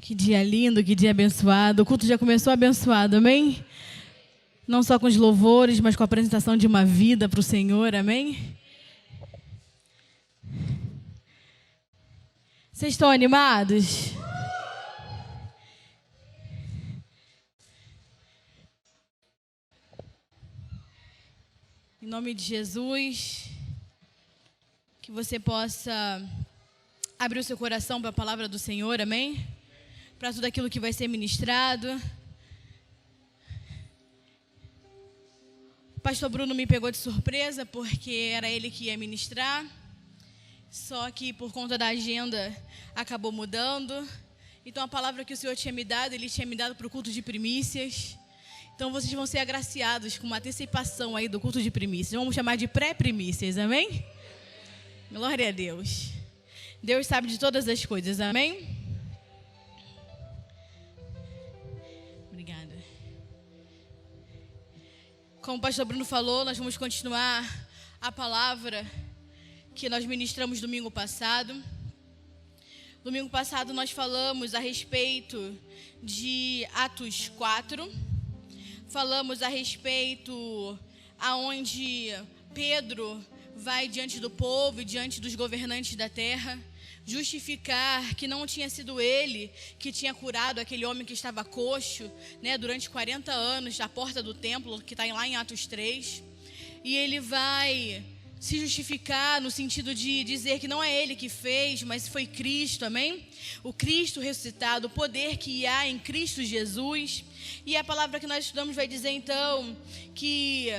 Que dia lindo, que dia abençoado. O culto já começou abençoado, amém? Não só com os louvores, mas com a apresentação de uma vida para o Senhor, amém? Vocês estão animados? Em nome de Jesus, que você possa abrir o seu coração para a palavra do Senhor, amém? Para tudo aquilo que vai ser ministrado. O pastor Bruno me pegou de surpresa, porque era ele que ia ministrar. Só que por conta da agenda acabou mudando. Então a palavra que o Senhor tinha me dado, Ele tinha me dado para o culto de primícias. Então vocês vão ser agraciados com uma antecipação aí do culto de primícias. Vamos chamar de pré-primícias, amém? Glória a Deus. Deus sabe de todas as coisas, amém? Obrigada. Como o pastor Bruno falou, nós vamos continuar a palavra que nós ministramos domingo passado. Domingo passado nós falamos a respeito de Atos 4. Falamos a respeito aonde Pedro vai diante do povo e diante dos governantes da terra, justificar que não tinha sido ele que tinha curado aquele homem que estava coxo, né, durante 40 anos, à porta do templo, que está lá em Atos 3. E ele vai se justificar no sentido de dizer que não é ele que fez, mas foi Cristo, amém? O Cristo ressuscitado, o poder que há em Cristo Jesus. E a palavra que nós estudamos vai dizer então que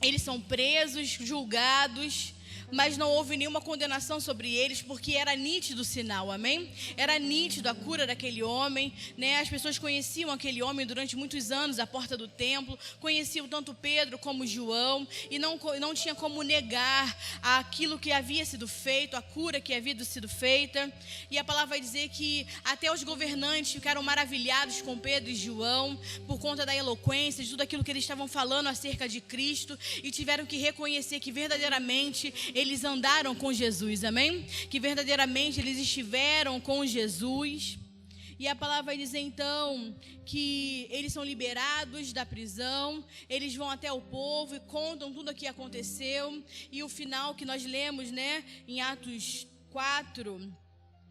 eles são presos, julgados, mas não houve nenhuma condenação sobre eles, porque era nítido o sinal, amém? Era nítido a cura daquele homem, né? As pessoas conheciam aquele homem durante muitos anos à porta do templo, conheciam tanto Pedro como João, e não tinha como negar aquilo que havia sido feito, a cura que havia sido feita. E a palavra vai dizer que até os governantes ficaram maravilhados com Pedro e João, por conta da eloquência, de tudo aquilo que eles estavam falando acerca de Cristo, e tiveram que reconhecer que verdadeiramente eles andaram com Jesus, amém? Que verdadeiramente eles estiveram com Jesus. E a palavra vai dizer então que eles são liberados da prisão, eles vão até o povo e contam tudo o que aconteceu. E o final que nós lemos, né, em Atos 4,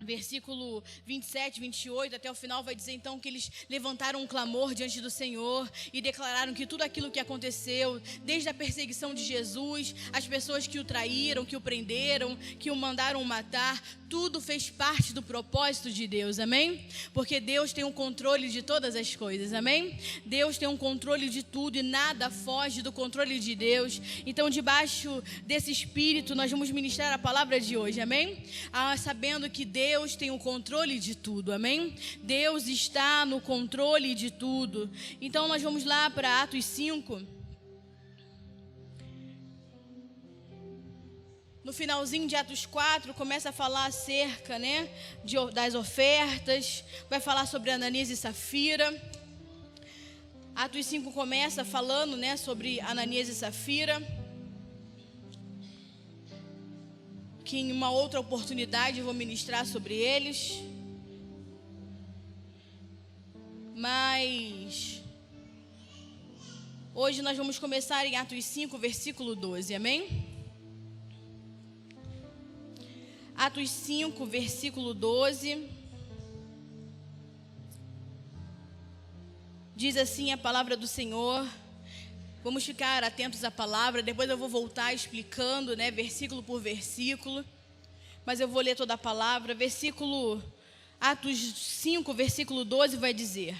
versículo 27, 28, até o final vai dizer então que eles levantaram um clamor diante do Senhor e declararam que tudo aquilo que aconteceu, desde a perseguição de Jesus, as pessoas que o traíram, que o prenderam, que o mandaram matar, tudo fez parte do propósito de Deus, amém? Porque Deus tem o controle de todas as coisas, amém? Deus tem um controle de tudo e nada foge do controle de Deus. Então, debaixo desse espírito, nós vamos ministrar a palavra de hoje, amém? Sabendo que Deus tem o controle de tudo, amém? Deus está no controle de tudo. Então, nós vamos lá para Atos 5. No finalzinho de Atos 4, começa a falar acerca, né, das ofertas, vai falar sobre Ananias e Safira. Atos 5 começa falando, né, sobre Ananias e Safira, que em uma outra oportunidade eu vou ministrar sobre eles. Mas hoje nós vamos começar em Atos 5, versículo 12, amém? Atos 5, versículo 12, diz assim a palavra do Senhor. Vamos ficar atentos à palavra, depois eu vou voltar explicando, né, versículo por versículo, mas eu vou ler toda a palavra. Atos 5, versículo 12 vai dizer: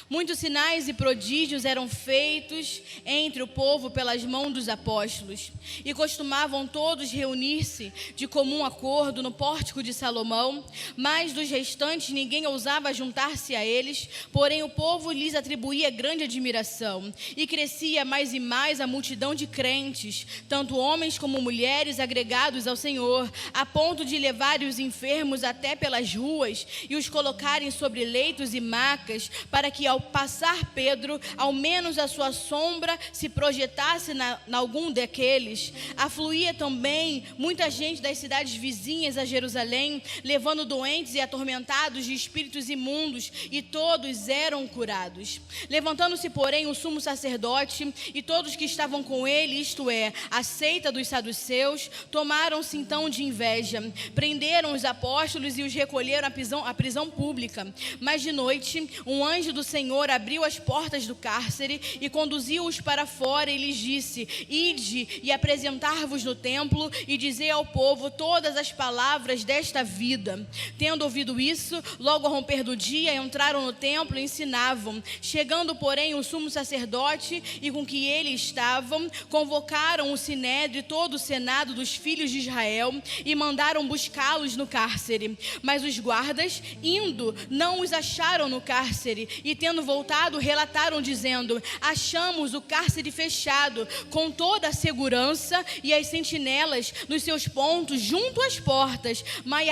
muitos sinais e prodígios eram feitos entre o povo pelas mãos dos apóstolos, e costumavam todos reunir-se de comum acordo no pórtico de Salomão, mas dos restantes ninguém ousava juntar-se a eles, porém o povo lhes atribuía grande admiração, e crescia mais e mais a multidão de crentes, tanto homens como mulheres agregados ao Senhor, a ponto de levarem os enfermos até pelas ruas, e os colocarem sobre leitos e macas, para que ao passar Pedro, ao menos a sua sombra se projetasse na algum daqueles. Afluía também muita gente das cidades vizinhas a Jerusalém, levando doentes e atormentados de espíritos imundos, e todos eram curados. Levantando-se, porém, o sumo sacerdote e todos que estavam com ele, isto é, a seita dos saduceus, tomaram-se então de inveja, prenderam os apóstolos e os recolheram à prisão pública. Mas de noite, um anjo do Senhor abriu as portas do cárcere e conduziu-os para fora e lhes disse: ide e apresentar-vos no templo e dizei ao povo todas as palavras desta vida. Tendo ouvido isso, logo ao romper do dia, entraram no templo e ensinavam. Chegando, porém, o sumo sacerdote e com que ele estavam, convocaram o sinédrio e todo o senado dos filhos de Israel e mandaram buscá-los no cárcere. Mas os guardas, indo, não os acharam no cárcere, e tendo voltado, relataram dizendo: achamos o cárcere fechado, com toda a segurança e as sentinelas nos seus pontos junto às portas, mas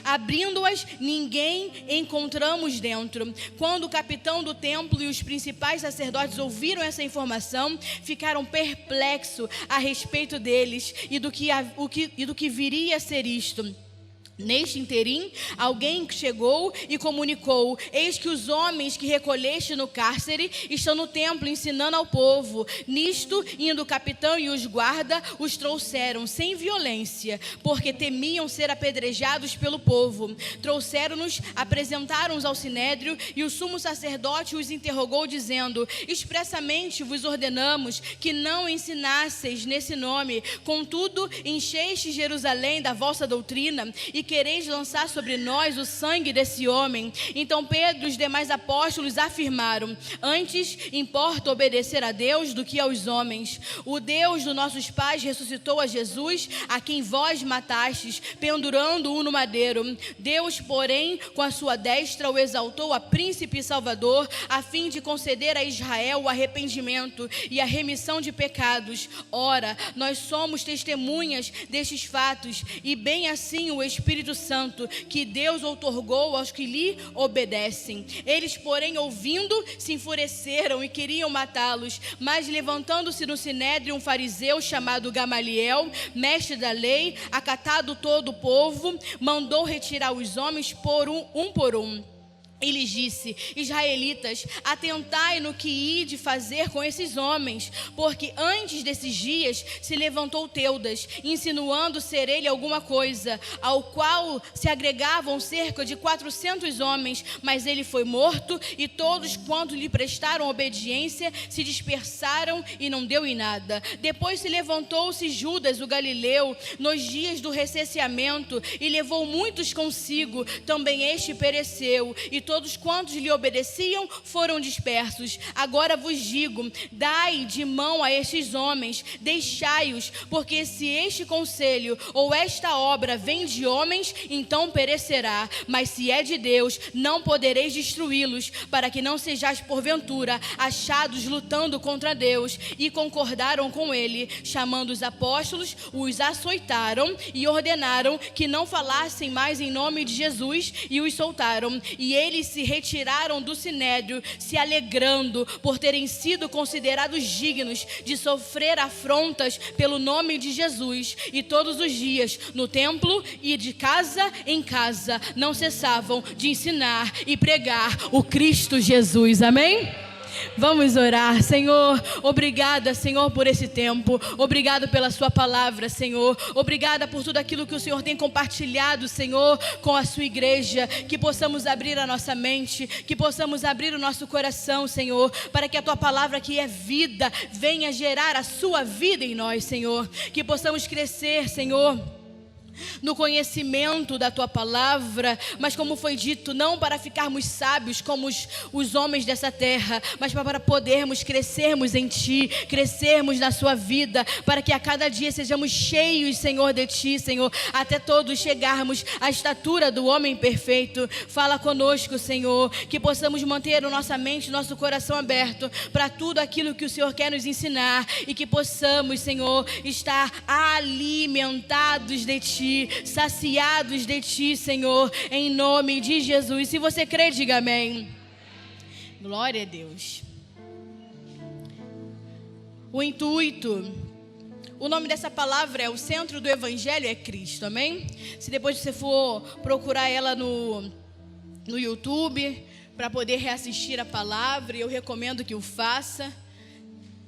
abrindo-as, ninguém encontramos dentro. Quando o capitão do templo e os principais sacerdotes ouviram essa informação, ficaram perplexos a respeito deles e do que viria a ser isto. Neste interim, alguém chegou e comunicou: eis que os homens que recolheste no cárcere estão no templo ensinando ao povo. Nisto, indo o capitão e os guarda, os trouxeram sem violência, porque temiam ser apedrejados pelo povo. Trouxeram-nos, apresentaram-nos ao sinédrio, e o sumo sacerdote os interrogou, dizendo: expressamente vos ordenamos que não ensinasseis nesse nome, contudo encheste Jerusalém da vossa doutrina, e quereis lançar sobre nós o sangue desse homem. Então Pedro e os demais apóstolos afirmaram: antes importa obedecer a Deus do que aos homens. O Deus dos nossos pais ressuscitou a Jesus, a quem vós matastes, pendurando-o no madeiro. Deus, porém, com a sua destra o exaltou a príncipe e salvador, a fim de conceder a Israel o arrependimento e a remissão de pecados. Ora, nós somos testemunhas destes fatos, e bem assim o Espírito Santo, que Deus outorgou aos que lhe obedecem. Eles, porém, ouvindo, se enfureceram e queriam matá-los. Mas levantando-se no sinédrio um fariseu chamado Gamaliel, mestre da lei, acatado todo o povo, mandou retirar os homens um por um. E lhes disse: israelitas, atentai no que ide fazer com esses homens, porque antes desses dias se levantou Teudas, insinuando ser ele alguma coisa, ao qual se agregavam cerca de 400 homens, mas ele foi morto, e todos quanto lhe prestaram obediência se dispersaram, e não deu em nada. Depois se levantou-se Judas o Galileu nos dias do recenseamento, e levou muitos consigo, também este pereceu, e todos quantos lhe obedeciam foram dispersos. Agora vos digo: dai de mão a estes homens, deixai-os, porque se este conselho ou esta obra vem de homens, então perecerá, mas se é de Deus, não podereis destruí-los, para que não sejais porventura achados lutando contra Deus. E concordaram com ele. Chamando os apóstolos, os açoitaram e ordenaram que não falassem mais em nome de Jesus, e os soltaram. E eles se retiraram do sinédrio, se alegrando por terem sido considerados dignos de sofrer afrontas pelo nome de Jesus. E todos os dias, no templo e de casa em casa, não cessavam de ensinar e pregar o Cristo Jesus. Amém? Vamos orar. Senhor, obrigada, Senhor, por esse tempo. Obrigado pela sua palavra, Senhor. Obrigada por tudo aquilo que o Senhor tem compartilhado, Senhor, com a sua igreja. Que possamos abrir a nossa mente, que possamos abrir o nosso coração, Senhor, para que a tua palavra, que é vida, venha gerar a sua vida em nós, Senhor. Que possamos crescer, Senhor, no conhecimento da tua palavra, mas como foi dito, não para ficarmos sábios como os homens dessa terra, mas para podermos crescermos em ti, crescermos na sua vida, para que a cada dia sejamos cheios, Senhor, de ti, Senhor, até todos chegarmos à estatura do homem perfeito. Fala conosco, Senhor, que possamos manter a nossa mente, nosso coração aberto para tudo aquilo que o Senhor quer nos ensinar, e que possamos, Senhor, estar alimentados de ti, saciados de ti, Senhor, em nome de Jesus. Se você crê, diga amém. Glória a Deus. O intuito, o nome dessa palavra é o centro do Evangelho é Cristo, amém? Se depois você for procurar ela no YouTube, para poder reassistir a palavra, eu recomendo que o faça.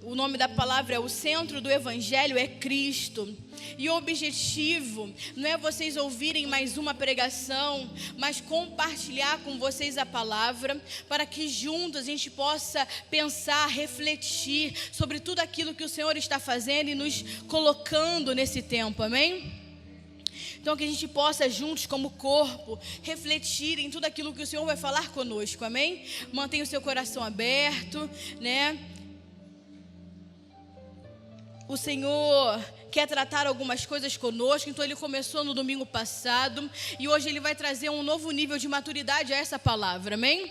O nome da palavra é o centro do Evangelho é Cristo. E o objetivo não é vocês ouvirem mais uma pregação, mas compartilhar com vocês a palavra, para que juntos a gente possa pensar, refletir sobre tudo aquilo que o Senhor está fazendo e nos colocando nesse tempo, amém? Então que a gente possa juntos como corpo refletir em tudo aquilo que o Senhor vai falar conosco, amém? Mantenha o seu coração aberto, né? O Senhor quer tratar algumas coisas conosco, então Ele começou no domingo passado e hoje Ele vai trazer um novo nível de maturidade a essa palavra, amém?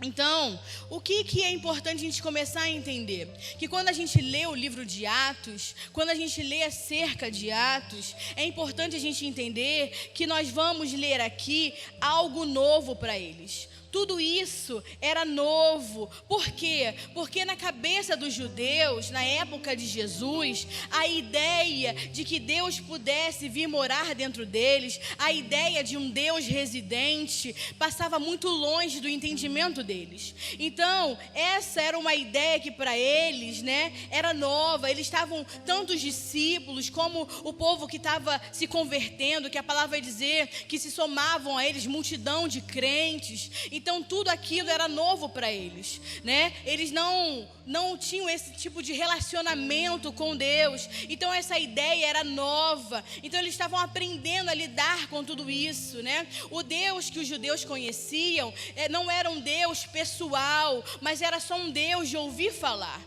Então, o que é importante a gente começar a entender? Que quando a gente lê o livro de Atos, quando a gente lê acerca de Atos, é importante a gente entender que nós vamos ler aqui algo novo para eles. Tudo isso era novo. Por quê? Porque na cabeça dos judeus, na época de Jesus, a ideia de que Deus pudesse vir morar dentro deles, a ideia de um Deus residente, passava muito longe do entendimento deles. Então, essa era uma ideia que para eles, né, era nova. Eles estavam, tanto os discípulos como o povo que estava se convertendo, que a palavra vai dizer que se somavam a eles multidão de crentes. Então tudo aquilo era novo para eles, né? Eles não tinham esse tipo de relacionamento com Deus. Então essa ideia era nova. Então eles estavam aprendendo a lidar com tudo isso, né? O Deus que os judeus conheciam não era um Deus pessoal, mas era só um Deus de ouvir falar.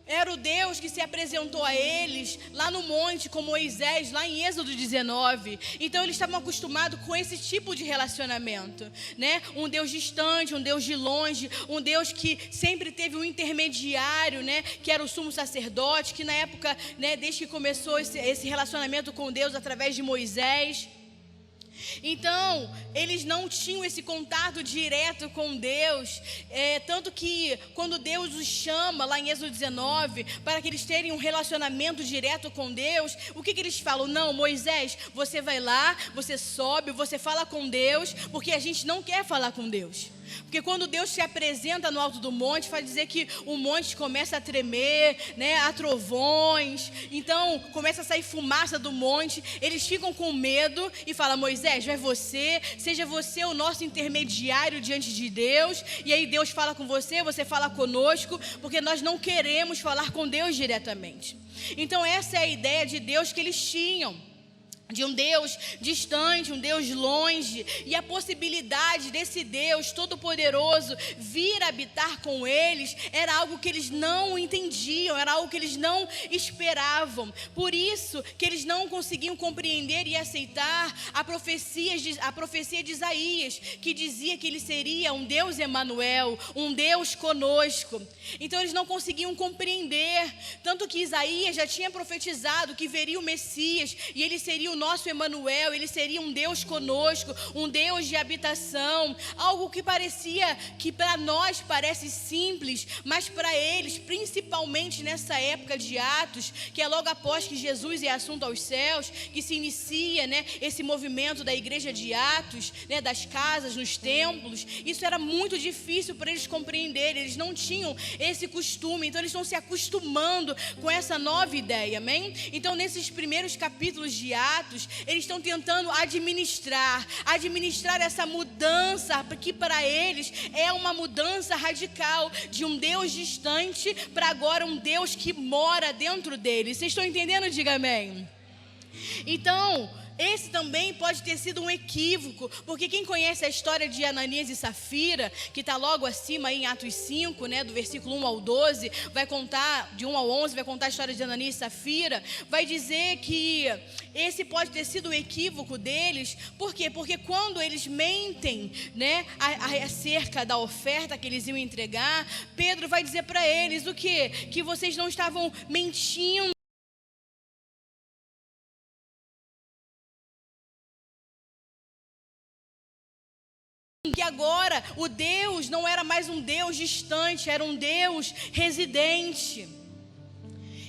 Era o Deus que se apresentou a eles lá no monte com Moisés, lá em Êxodo 19. Então eles estavam acostumados com esse tipo de relacionamento, né? Um Deus distante, um Deus de longe, um Deus que sempre teve um intermediário, né? Que era o sumo sacerdote, que na época, né, desde que começou esse relacionamento com Deus através de Moisés. Então, eles não tinham esse contato direto com Deus, tanto que quando Deus os chama, lá em Êxodo 19, para que eles tenham um relacionamento direto com Deus, o que eles falam? Não, Moisés, você vai lá, você sobe, você fala com Deus, porque a gente não quer falar com Deus. Porque quando Deus se apresenta no alto do monte, faz dizer que o monte começa a tremer, né? Há trovões, então começa a sair fumaça do monte. Eles ficam com medo e falam: Moisés, seja você o nosso intermediário diante de Deus. E aí Deus fala com você, você fala conosco, porque nós não queremos falar com Deus diretamente. Então essa é a ideia de Deus que eles tinham, de um Deus distante, um Deus longe, e a possibilidade desse Deus todo-poderoso vir habitar com eles era algo que eles não entendiam, era algo que eles não esperavam. Por isso que eles não conseguiam compreender e aceitar a profecia de Isaías, que dizia que ele seria um Deus Emanuel, um Deus conosco. Então eles não conseguiam compreender, tanto que Isaías já tinha profetizado que veria o Messias e ele seria o nosso Emanuel, ele seria um Deus conosco, um Deus de habitação, algo que parecia, que para nós parece simples, mas para eles, principalmente nessa época de Atos, que é logo após que Jesus é assunto aos céus, que se inicia, né, esse movimento da igreja de Atos, né, das casas, nos templos. Isso era muito difícil para eles compreenderem, eles não tinham esse costume, então eles estão se acostumando com essa nova ideia, amém? Então nesses primeiros capítulos de Atos, eles estão tentando administrar essa mudança, que para eles é uma mudança radical, de um Deus distante para agora um Deus que mora dentro deles. Vocês estão entendendo? Diga amém. Então, esse também pode ter sido um equívoco, porque quem conhece a história de Ananias e Safira, que está logo acima aí em Atos 5, né, do versículo 1 ao 12, vai contar, de 1 ao 11, vai contar a história de Ananias e Safira, vai dizer que esse pode ter sido o equívoco deles. Por quê? Porque quando eles mentem, né, acerca da oferta que eles iam entregar, Pedro vai dizer para eles o quê? Que vocês não estavam mentindo, que agora o Deus não era mais um Deus distante, era um Deus residente.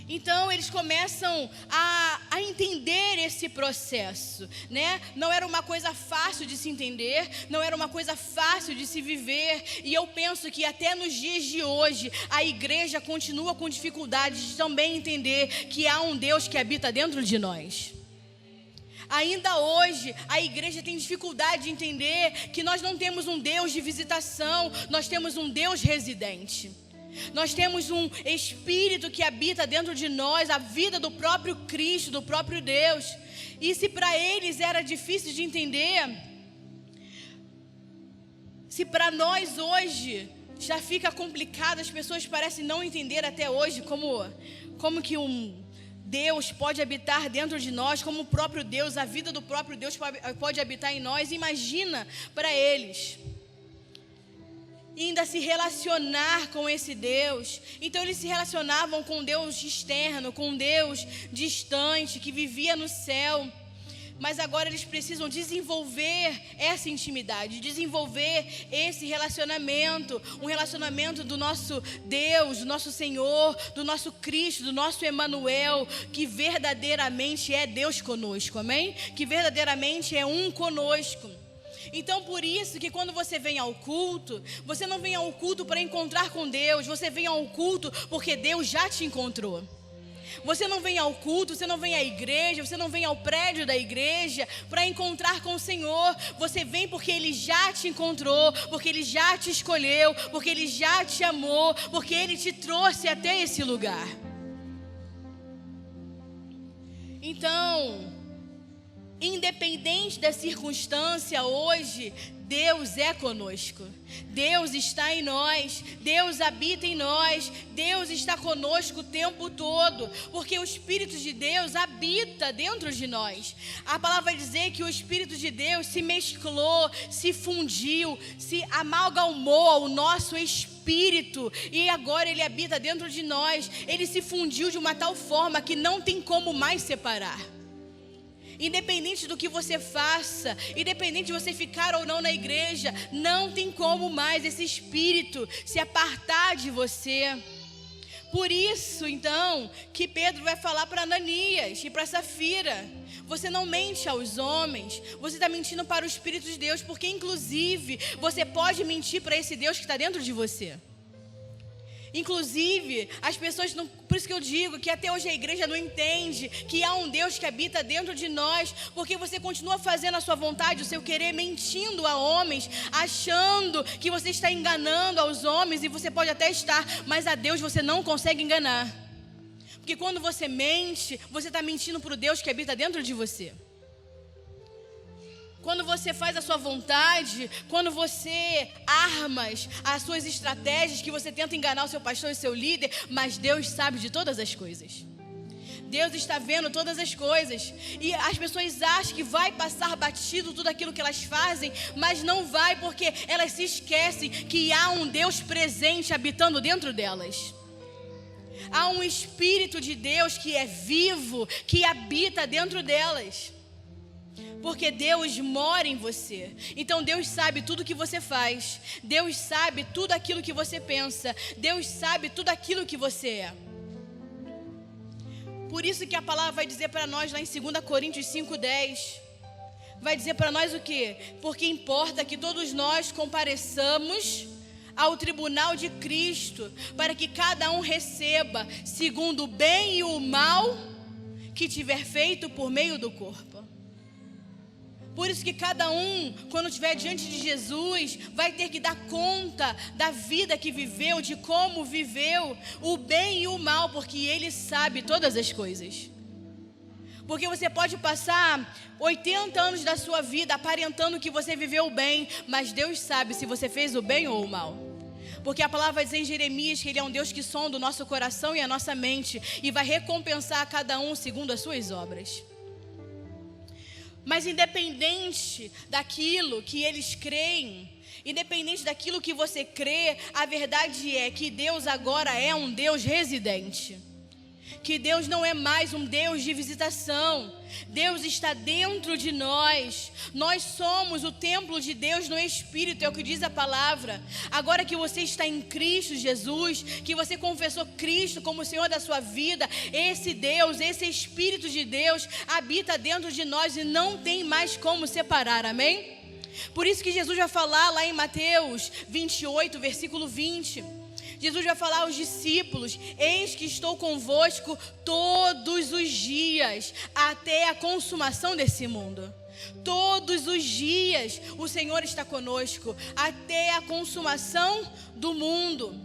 Então eles começam a entender esse processo, né? Não era uma coisa fácil de se entender, não era uma coisa fácil de se viver. E eu penso que até nos dias de hoje a igreja continua com dificuldade de também entender que há um Deus que habita dentro de nós. Ainda hoje a igreja tem dificuldade de entender que nós não temos um Deus de visitação, nós temos um Deus residente. Nós temos um Espírito que habita dentro de nós, a vida do próprio Cristo, do próprio Deus. E se para eles era difícil de entender, se para nós hoje já fica complicado, as pessoas parecem não entender até hoje como que um Deus pode habitar dentro de nós, como o próprio Deus, a vida do próprio Deus pode habitar em nós. Imagina para eles e ainda se relacionar com esse Deus. Então eles se relacionavam com um Deus externo, com um Deus distante, que vivia no céu. Mas agora eles precisam desenvolver essa intimidade, desenvolver esse relacionamento, um relacionamento do nosso Deus, do nosso Senhor, do nosso Cristo, do nosso Emanuel, que verdadeiramente é Deus conosco, amém? Que verdadeiramente é um conosco. Então por isso que quando você vem ao culto, você não vem ao culto para encontrar com Deus, você vem ao culto porque Deus já te encontrou. Você não vem ao culto, você não vem à igreja, você não vem ao prédio da igreja para encontrar com o Senhor. Você vem porque Ele já te encontrou, porque Ele já te escolheu, porque Ele já te amou, porque Ele te trouxe até esse lugar. Então, independente da circunstância hoje, Deus é conosco. Deus está em nós, Deus habita em nós, Deus está conosco o tempo todo, porque o Espírito de Deus habita dentro de nós. A palavra vai dizer que o Espírito de Deus se mesclou, se fundiu, se amalgamou ao nosso espírito e agora Ele habita dentro de nós. Ele se fundiu de uma tal forma que não tem como mais separar. Independente do que você faça, independente de você ficar ou não na igreja, não tem como mais esse Espírito se apartar de você. Por isso, então, que Pedro vai falar para Ananias e para Safira: você não mente aos homens, você está mentindo para o Espírito de Deus, porque inclusive você pode mentir para esse Deus que está dentro de você. Inclusive, as pessoas não, por isso que eu digo que até hoje a igreja não entende que há um Deus que habita dentro de nós, porque você continua fazendo a sua vontade, o seu querer, mentindo a homens, achando que você está enganando aos homens, e você pode até estar, mas a Deus você não consegue enganar. Porque quando você mente, você está mentindo para o Deus que habita dentro de você. Quando você faz a sua vontade, quando você arma as suas estratégias, que você tenta enganar o seu pastor e o seu líder, mas Deus sabe de todas as coisas. Deus está vendo todas as coisas. E as pessoas acham que vai passar batido tudo aquilo que elas fazem, mas não vai, porque elas se esquecem que há um Deus presente habitando dentro delas. Há um Espírito de Deus que é vivo, que habita dentro delas. Porque Deus mora em você. Então Deus sabe tudo que você faz. Deus sabe tudo aquilo que você pensa. Deus sabe tudo aquilo que você é. Por isso que a palavra vai dizer para nós lá em 2 Coríntios 5:10. Vai dizer para nós o quê? Porque importa que todos nós compareçamos ao tribunal de Cristo, para que cada um receba segundo o bem e o mal que tiver feito por meio do corpo. Por isso que cada um, quando estiver diante de Jesus, vai ter que dar conta da vida que viveu, de como viveu, o bem e o mal, porque Ele sabe todas as coisas. Porque você pode passar 80 anos da sua vida aparentando que você viveu o bem, mas Deus sabe se você fez o bem ou o mal. Porque a palavra vai dizer em Jeremias que Ele é um Deus que sonda o nosso coração e a nossa mente e vai recompensar a cada um segundo as suas obras. Mas independente daquilo que eles creem, independente daquilo que você crê, a verdade é que Deus agora é um Deus residente. que Deus não é mais um Deus de visitação. Deus está dentro de nós. Nós somos o templo de Deus no Espírito, é o que diz a palavra. Agora que você está em Cristo Jesus, que você confessou Cristo como o Senhor da sua vida, esse Deus, esse Espírito de Deus habita dentro de nós e não tem mais como separar, amém? Por isso que Jesus vai falar lá em Mateus 28, versículo 20. Jesus vai falar aos discípulos: eis que estou convosco todos os dias, até a consumação desse mundo. Todos os dias o Senhor está conosco, até a consumação do mundo.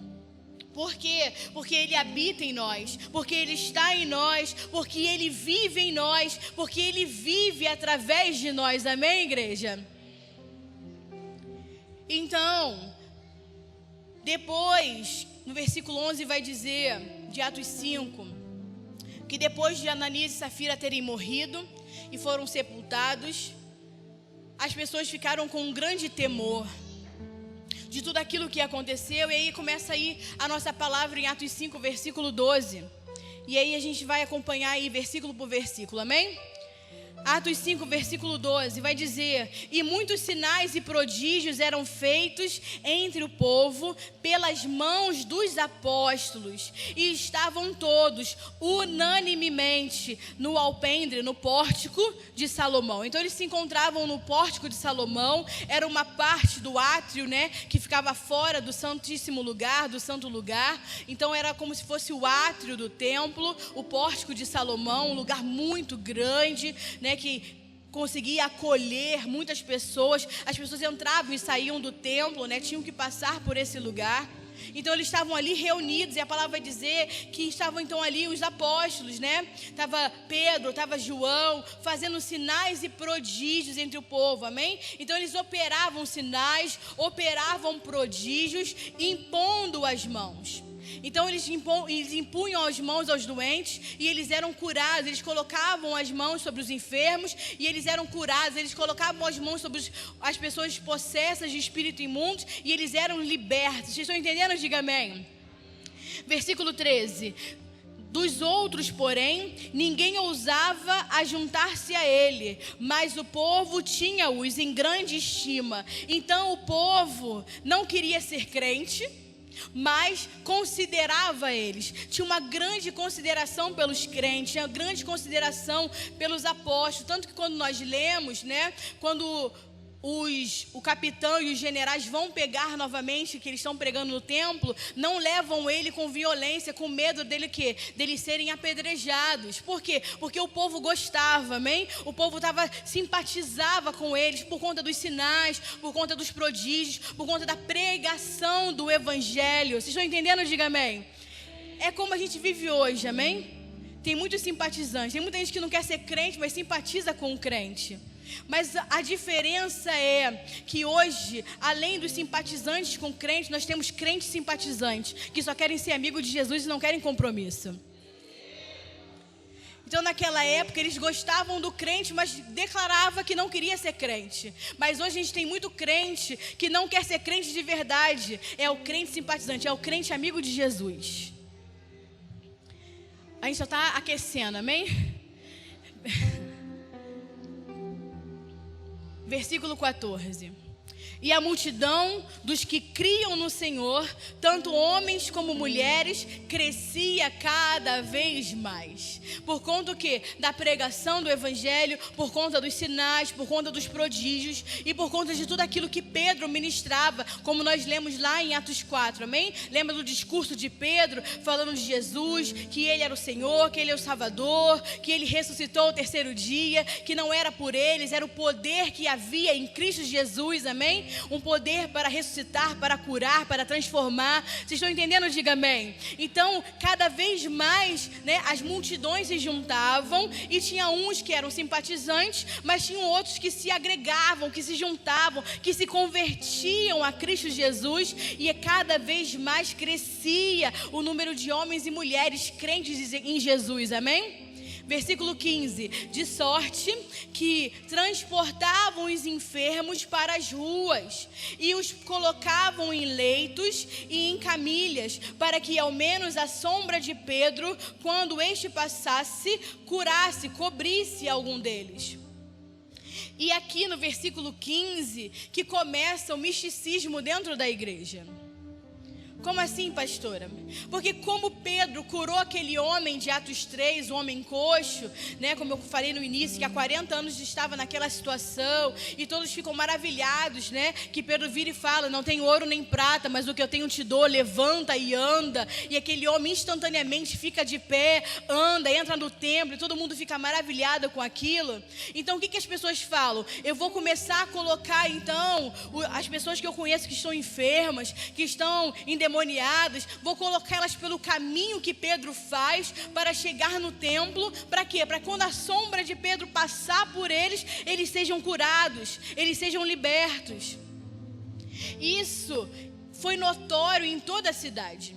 Por quê? Porque Ele habita em nós, porque Ele está em nós, porque Ele vive em nós, porque Ele vive através de nós, amém, igreja? Então, depois, no versículo 11 vai dizer, de Atos 5, que depois de Ananias e Safira terem morrido e foram sepultados, as pessoas ficaram com um grande temor de tudo aquilo que aconteceu. E aí começa aí a nossa palavra em Atos 5, versículo 12. E aí a gente vai acompanhar aí versículo por versículo, amém? Atos 5, versículo 12, vai dizer: e muitos sinais e prodígios eram feitos entre o povo pelas mãos dos apóstolos, e estavam todos unanimemente no alpendre, no pórtico de Salomão. Então eles se encontravam no pórtico de Salomão, era uma parte do átrio, né, que ficava fora do santíssimo lugar, do santo lugar. Então era como se fosse o átrio do templo, o pórtico de Salomão, um lugar muito grande, né, que conseguia acolher muitas pessoas. As pessoas entravam e saíam do templo, né, tinham que passar por esse lugar. Então eles estavam ali reunidos, e a palavra vai dizer que estavam então ali os apóstolos, né? Estava Pedro, estava João, fazendo sinais e prodígios entre o povo, amém? Então eles operavam sinais, operavam prodígios, impondo as mãos. Então eles impunham as mãos aos doentes e eles eram curados. Eles colocavam as mãos sobre os enfermos e eles eram curados. Eles colocavam as mãos sobre as pessoas possessas de espírito imundo e eles eram libertos. Vocês estão entendendo? Diga amém. Versículo 13. Dos outros, porém, ninguém ousava ajuntar-se a ele, mas o povo tinha-os em grande estima. Então o povo não queria ser crente, mas considerava eles, tinha uma grande consideração pelos crentes, tinha uma grande consideração pelos apóstolos. Tanto que quando nós lemos, né, quando o capitão e os generais vão pegar novamente que eles estão pregando no templo, não levam ele com violência, com medo deles serem apedrejados. Por quê? Porque o povo gostava, amém? O povo simpatizava com eles por conta dos sinais, por conta dos prodígios, por conta da pregação do evangelho. Vocês estão entendendo? Diga amém. É como a gente vive hoje, amém? Tem muitos simpatizantes, tem muita gente que não quer ser crente, mas simpatiza com o crente. Mas a diferença é que hoje, além dos simpatizantes com crentes, nós temos crentes simpatizantes, que só querem ser amigos de Jesus e não querem compromisso. Então naquela época eles gostavam do crente, mas declarava que não queria ser crente. Mas hoje a gente tem muito crente que não quer ser crente de verdade. É o crente simpatizante, é o crente amigo de Jesus. A gente só está aquecendo, amém? Versículo 14. E a multidão dos que criam no Senhor, tanto homens como mulheres, crescia cada vez mais. Por conta do quê? Da pregação do evangelho, por conta dos sinais, por conta dos prodígios e por conta de tudo aquilo que Pedro ministrava, como nós lemos lá em Atos 4, amém? Lembra do discurso de Pedro, falando de Jesus, que ele era o Senhor, que ele é o Salvador, que ele ressuscitou ao terceiro dia, que não era por eles, era o poder que havia em Cristo Jesus, amém? Um poder para ressuscitar, para curar, para transformar. Vocês estão entendendo? Diga amém. Então, cada vez mais, né, as multidões se juntavam e tinha uns que eram simpatizantes, mas tinham outros que se agregavam, que se juntavam, que se convertiam a Cristo Jesus, e cada vez mais crescia o número de homens e mulheres crentes em Jesus, amém? Versículo 15, de sorte que transportavam os enfermos para as ruas e os colocavam em leitos e em camilhas, para que ao menos a sombra de Pedro, quando este passasse, curasse, cobrisse algum deles. E aqui no versículo 15, que começa o misticismo dentro da igreja. Como assim, pastora? Porque como Pedro curou aquele homem de Atos 3, o homem coxo, né? Como eu falei no início, que há 40 anos estava naquela situação, e todos ficam maravilhados, né? Que Pedro vira e fala, não tem ouro nem prata, mas o que eu tenho te dou, levanta e anda. E aquele homem instantaneamente fica de pé, anda, entra no templo, e todo mundo fica maravilhado com aquilo. Então o que as pessoas falam? Eu vou começar a colocar então, as pessoas que eu conheço que estão enfermas, que estão endemoniadas, vou colocá-las pelo caminho que Pedro faz para chegar no templo. Para quê? Para quando a sombra de Pedro passar por eles, eles sejam curados, eles sejam libertos. Isso foi notório em toda a cidade.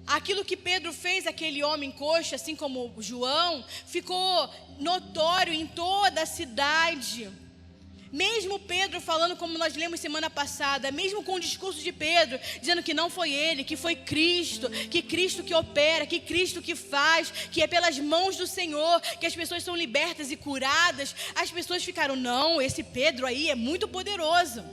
Aquilo que Pedro fez àquele homem coxo, assim como João, ficou notório em toda a cidade. Mesmo Pedro falando, como nós lemos semana passada, mesmo com o discurso de Pedro, dizendo que não foi ele, que foi Cristo que opera, que Cristo que faz, que é pelas mãos do Senhor que as pessoas são libertas e curadas, as pessoas ficaram, não, esse Pedro aí é muito poderoso.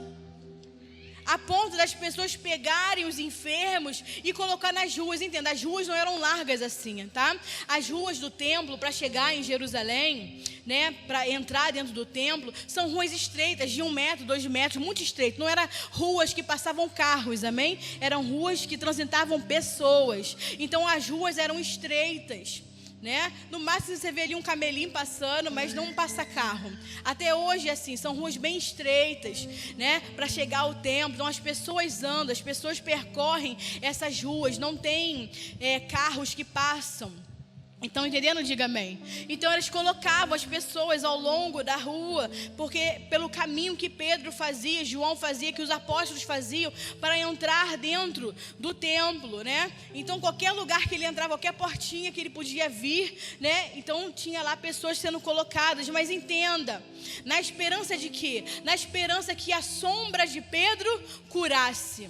A ponto das pessoas pegarem os enfermos e colocar nas ruas. Entenda, as ruas não eram largas assim, tá? As ruas do templo, para chegar em Jerusalém, né, para entrar dentro do templo, são ruas estreitas, de 1 metro, 2 metros, muito estreito. Não eram ruas que passavam carros, amém? Eram ruas que transitavam pessoas. Então as ruas eram estreitas, né? No máximo você vê ali um camelinho passando, mas não passa carro. Até hoje assim, são ruas bem estreitas, né? Para chegar ao templo. Então as pessoas andam, as pessoas percorrem essas ruas, não tem carros que passam. Então, entendendo? Diga amém. Então, eles colocavam as pessoas ao longo da rua, porque pelo caminho que Pedro fazia, João fazia, que os apóstolos faziam, para entrar dentro do templo, né? Então, qualquer lugar que ele entrava, qualquer portinha que ele podia vir, né? Então, tinha lá pessoas sendo colocadas. Mas entenda, na esperança de quê? Na esperança que a sombra de Pedro curasse.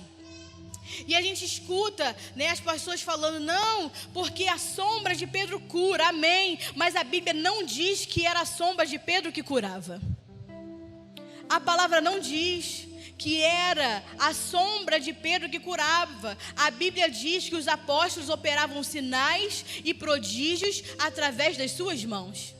E a gente escuta, né, as pessoas falando, não, porque a sombra de Pedro cura, amém. Mas a Bíblia não diz que era a sombra de Pedro que curava. A palavra não diz que era a sombra de Pedro que curava. A Bíblia diz que os apóstolos operavam sinais e prodígios através das suas mãos.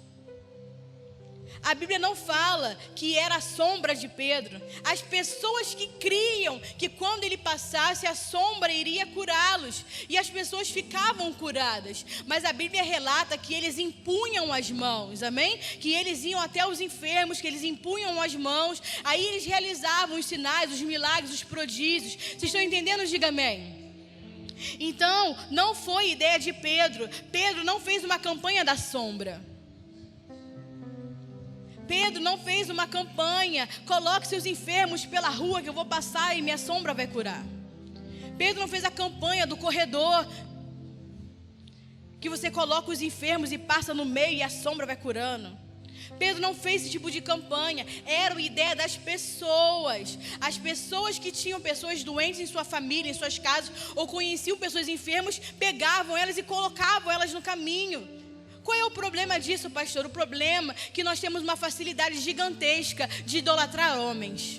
A Bíblia não fala que era a sombra de Pedro. As pessoas que criam que quando ele passasse a sombra iria curá-los, e as pessoas ficavam curadas. Mas a Bíblia relata que eles impunham as mãos, amém? Que eles iam até os enfermos, que eles impunham as mãos, aí eles realizavam os sinais, os milagres, os prodígios. Vocês estão entendendo? Diga amém. Então, não foi ideia de Pedro. Pedro não fez uma campanha da sombra. Pedro não fez uma campanha, coloque seus enfermos pela rua que eu vou passar e minha sombra vai curar. Pedro não fez a campanha do corredor, que você coloca os enfermos e passa no meio e a sombra vai curando. Pedro não fez esse tipo de campanha, era a ideia das pessoas. As pessoas que tinham pessoas doentes em sua família, em suas casas, ou conheciam pessoas enfermas, pegavam elas e colocavam elas no caminho. Qual é o problema disso, pastor? O problema é que nós temos uma facilidade gigantesca de idolatrar homens.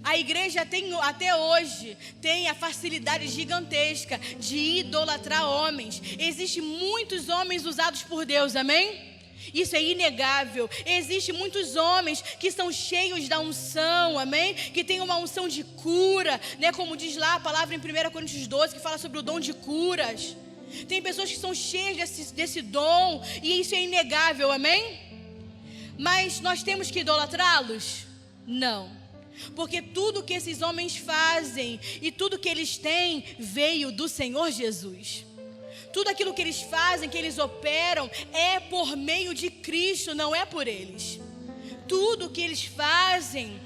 A igreja até hoje tem a facilidade gigantesca de idolatrar homens. Existem muitos homens usados por Deus, amém? Isso é inegável. Existem muitos homens que são cheios da unção, amém? Que tem uma unção de cura, né? Como diz lá a palavra em 1 Coríntios 12, que fala sobre o dom de curas. Tem pessoas que são cheias desse dom, e isso é inegável, amém? Mas nós temos que idolatrá-los? Não. Porque tudo que esses homens fazem e tudo que eles têm veio do Senhor Jesus. Tudo aquilo que eles fazem, que eles operam, é por meio de Cristo, não é por eles. Tudo que eles fazem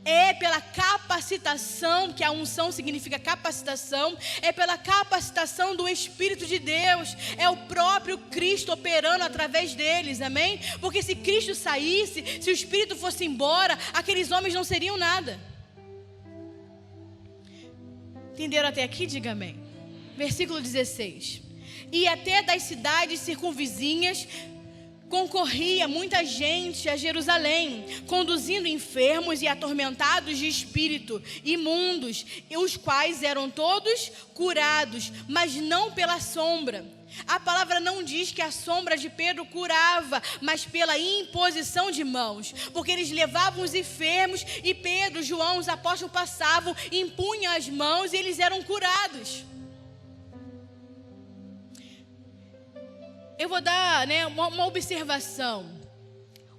é pela capacitação, que a unção significa capacitação, é pela capacitação do Espírito de Deus, é o próprio Cristo operando através deles, amém? Porque se Cristo saísse, se o Espírito fosse embora, aqueles homens não seriam nada. Entenderam até aqui? Diga amém. Versículo 16. E até das cidades circunvizinhas concorria muita gente a Jerusalém, conduzindo enfermos e atormentados de espírito, imundos, os quais eram todos curados, mas não pela sombra. A palavra não diz que a sombra de Pedro curava, mas pela imposição de mãos, porque eles levavam os enfermos e Pedro, João, os apóstolos passavam, impunham as mãos e eles eram curados. Eu vou dar, uma observação.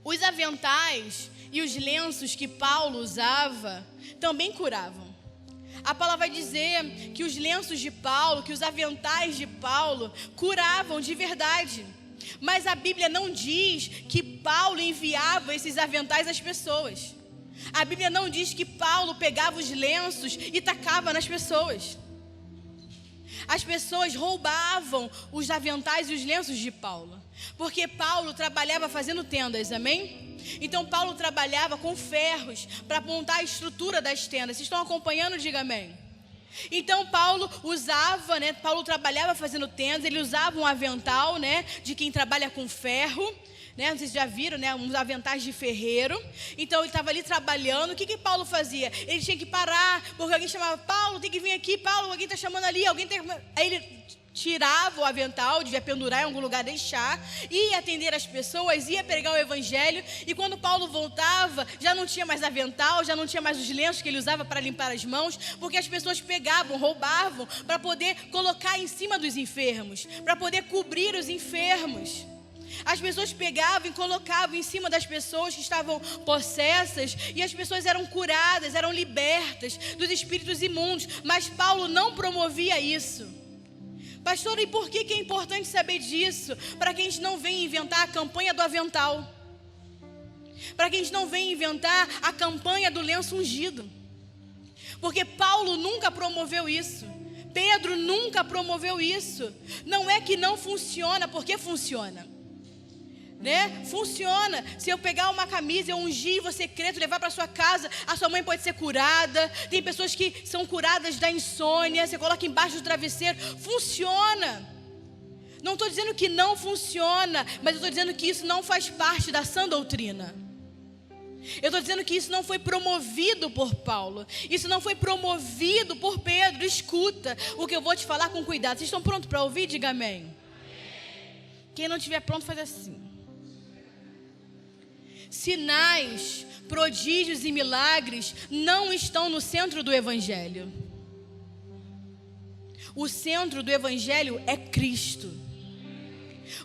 Os aventais e os lenços que Paulo usava também curavam. A palavra vai dizer que os lenços de Paulo, que os aventais de Paulo curavam de verdade. Mas a Bíblia não diz que Paulo enviava esses aventais às pessoas. A Bíblia não diz que Paulo pegava os lenços e tacava nas pessoas. As pessoas roubavam os aventais e os lenços de Paulo, porque Paulo trabalhava fazendo tendas, amém? Então Paulo trabalhava com ferros para montar a estrutura das tendas. Vocês estão acompanhando? Diga amém. Então Paulo usava, Paulo trabalhava fazendo tendas, ele usava um avental, de quem trabalha com ferro. Vocês já viram, uns aventais de ferreiro. Então ele estava ali trabalhando. O que Paulo fazia? Ele tinha que parar, porque alguém chamava: Paulo, tem que vir aqui. Paulo, alguém está chamando ali. Aí ele tirava o avental, devia pendurar em algum lugar, deixar, ia atender as pessoas, ia pregar o evangelho. E quando Paulo voltava, já não tinha mais avental, já não tinha mais os lenços que ele usava para limpar as mãos, porque as pessoas pegavam, roubavam para poder colocar em cima dos enfermos, para poder cobrir os enfermos. As pessoas pegavam e colocavam em cima das pessoas que estavam possessas, e as pessoas eram curadas, eram libertas dos espíritos imundos. Mas Paulo não promovia isso. Pastor, e por que é importante saber disso? Para que a gente não venha inventar a campanha do avental, para que a gente não venha inventar a campanha do lenço ungido, porque Paulo nunca promoveu isso, Pedro nunca promoveu isso. Não é que não funciona, porque funciona. Funciona. Se eu pegar uma camisa, eu ungir, você crer, levar para sua casa, a sua mãe pode ser curada. Tem pessoas que são curadas da insônia, você coloca embaixo do travesseiro, funciona. Não estou dizendo que não funciona, mas eu estou dizendo que isso não faz parte da sã doutrina. Eu estou dizendo que isso não foi promovido por Paulo, isso não foi promovido por Pedro. Escuta o que eu vou te falar com cuidado. Vocês estão prontos para ouvir? Diga amém. Quem não estiver pronto, faz assim. Sinais, prodígios e milagres não estão no centro do Evangelho. O centro do Evangelho é Cristo.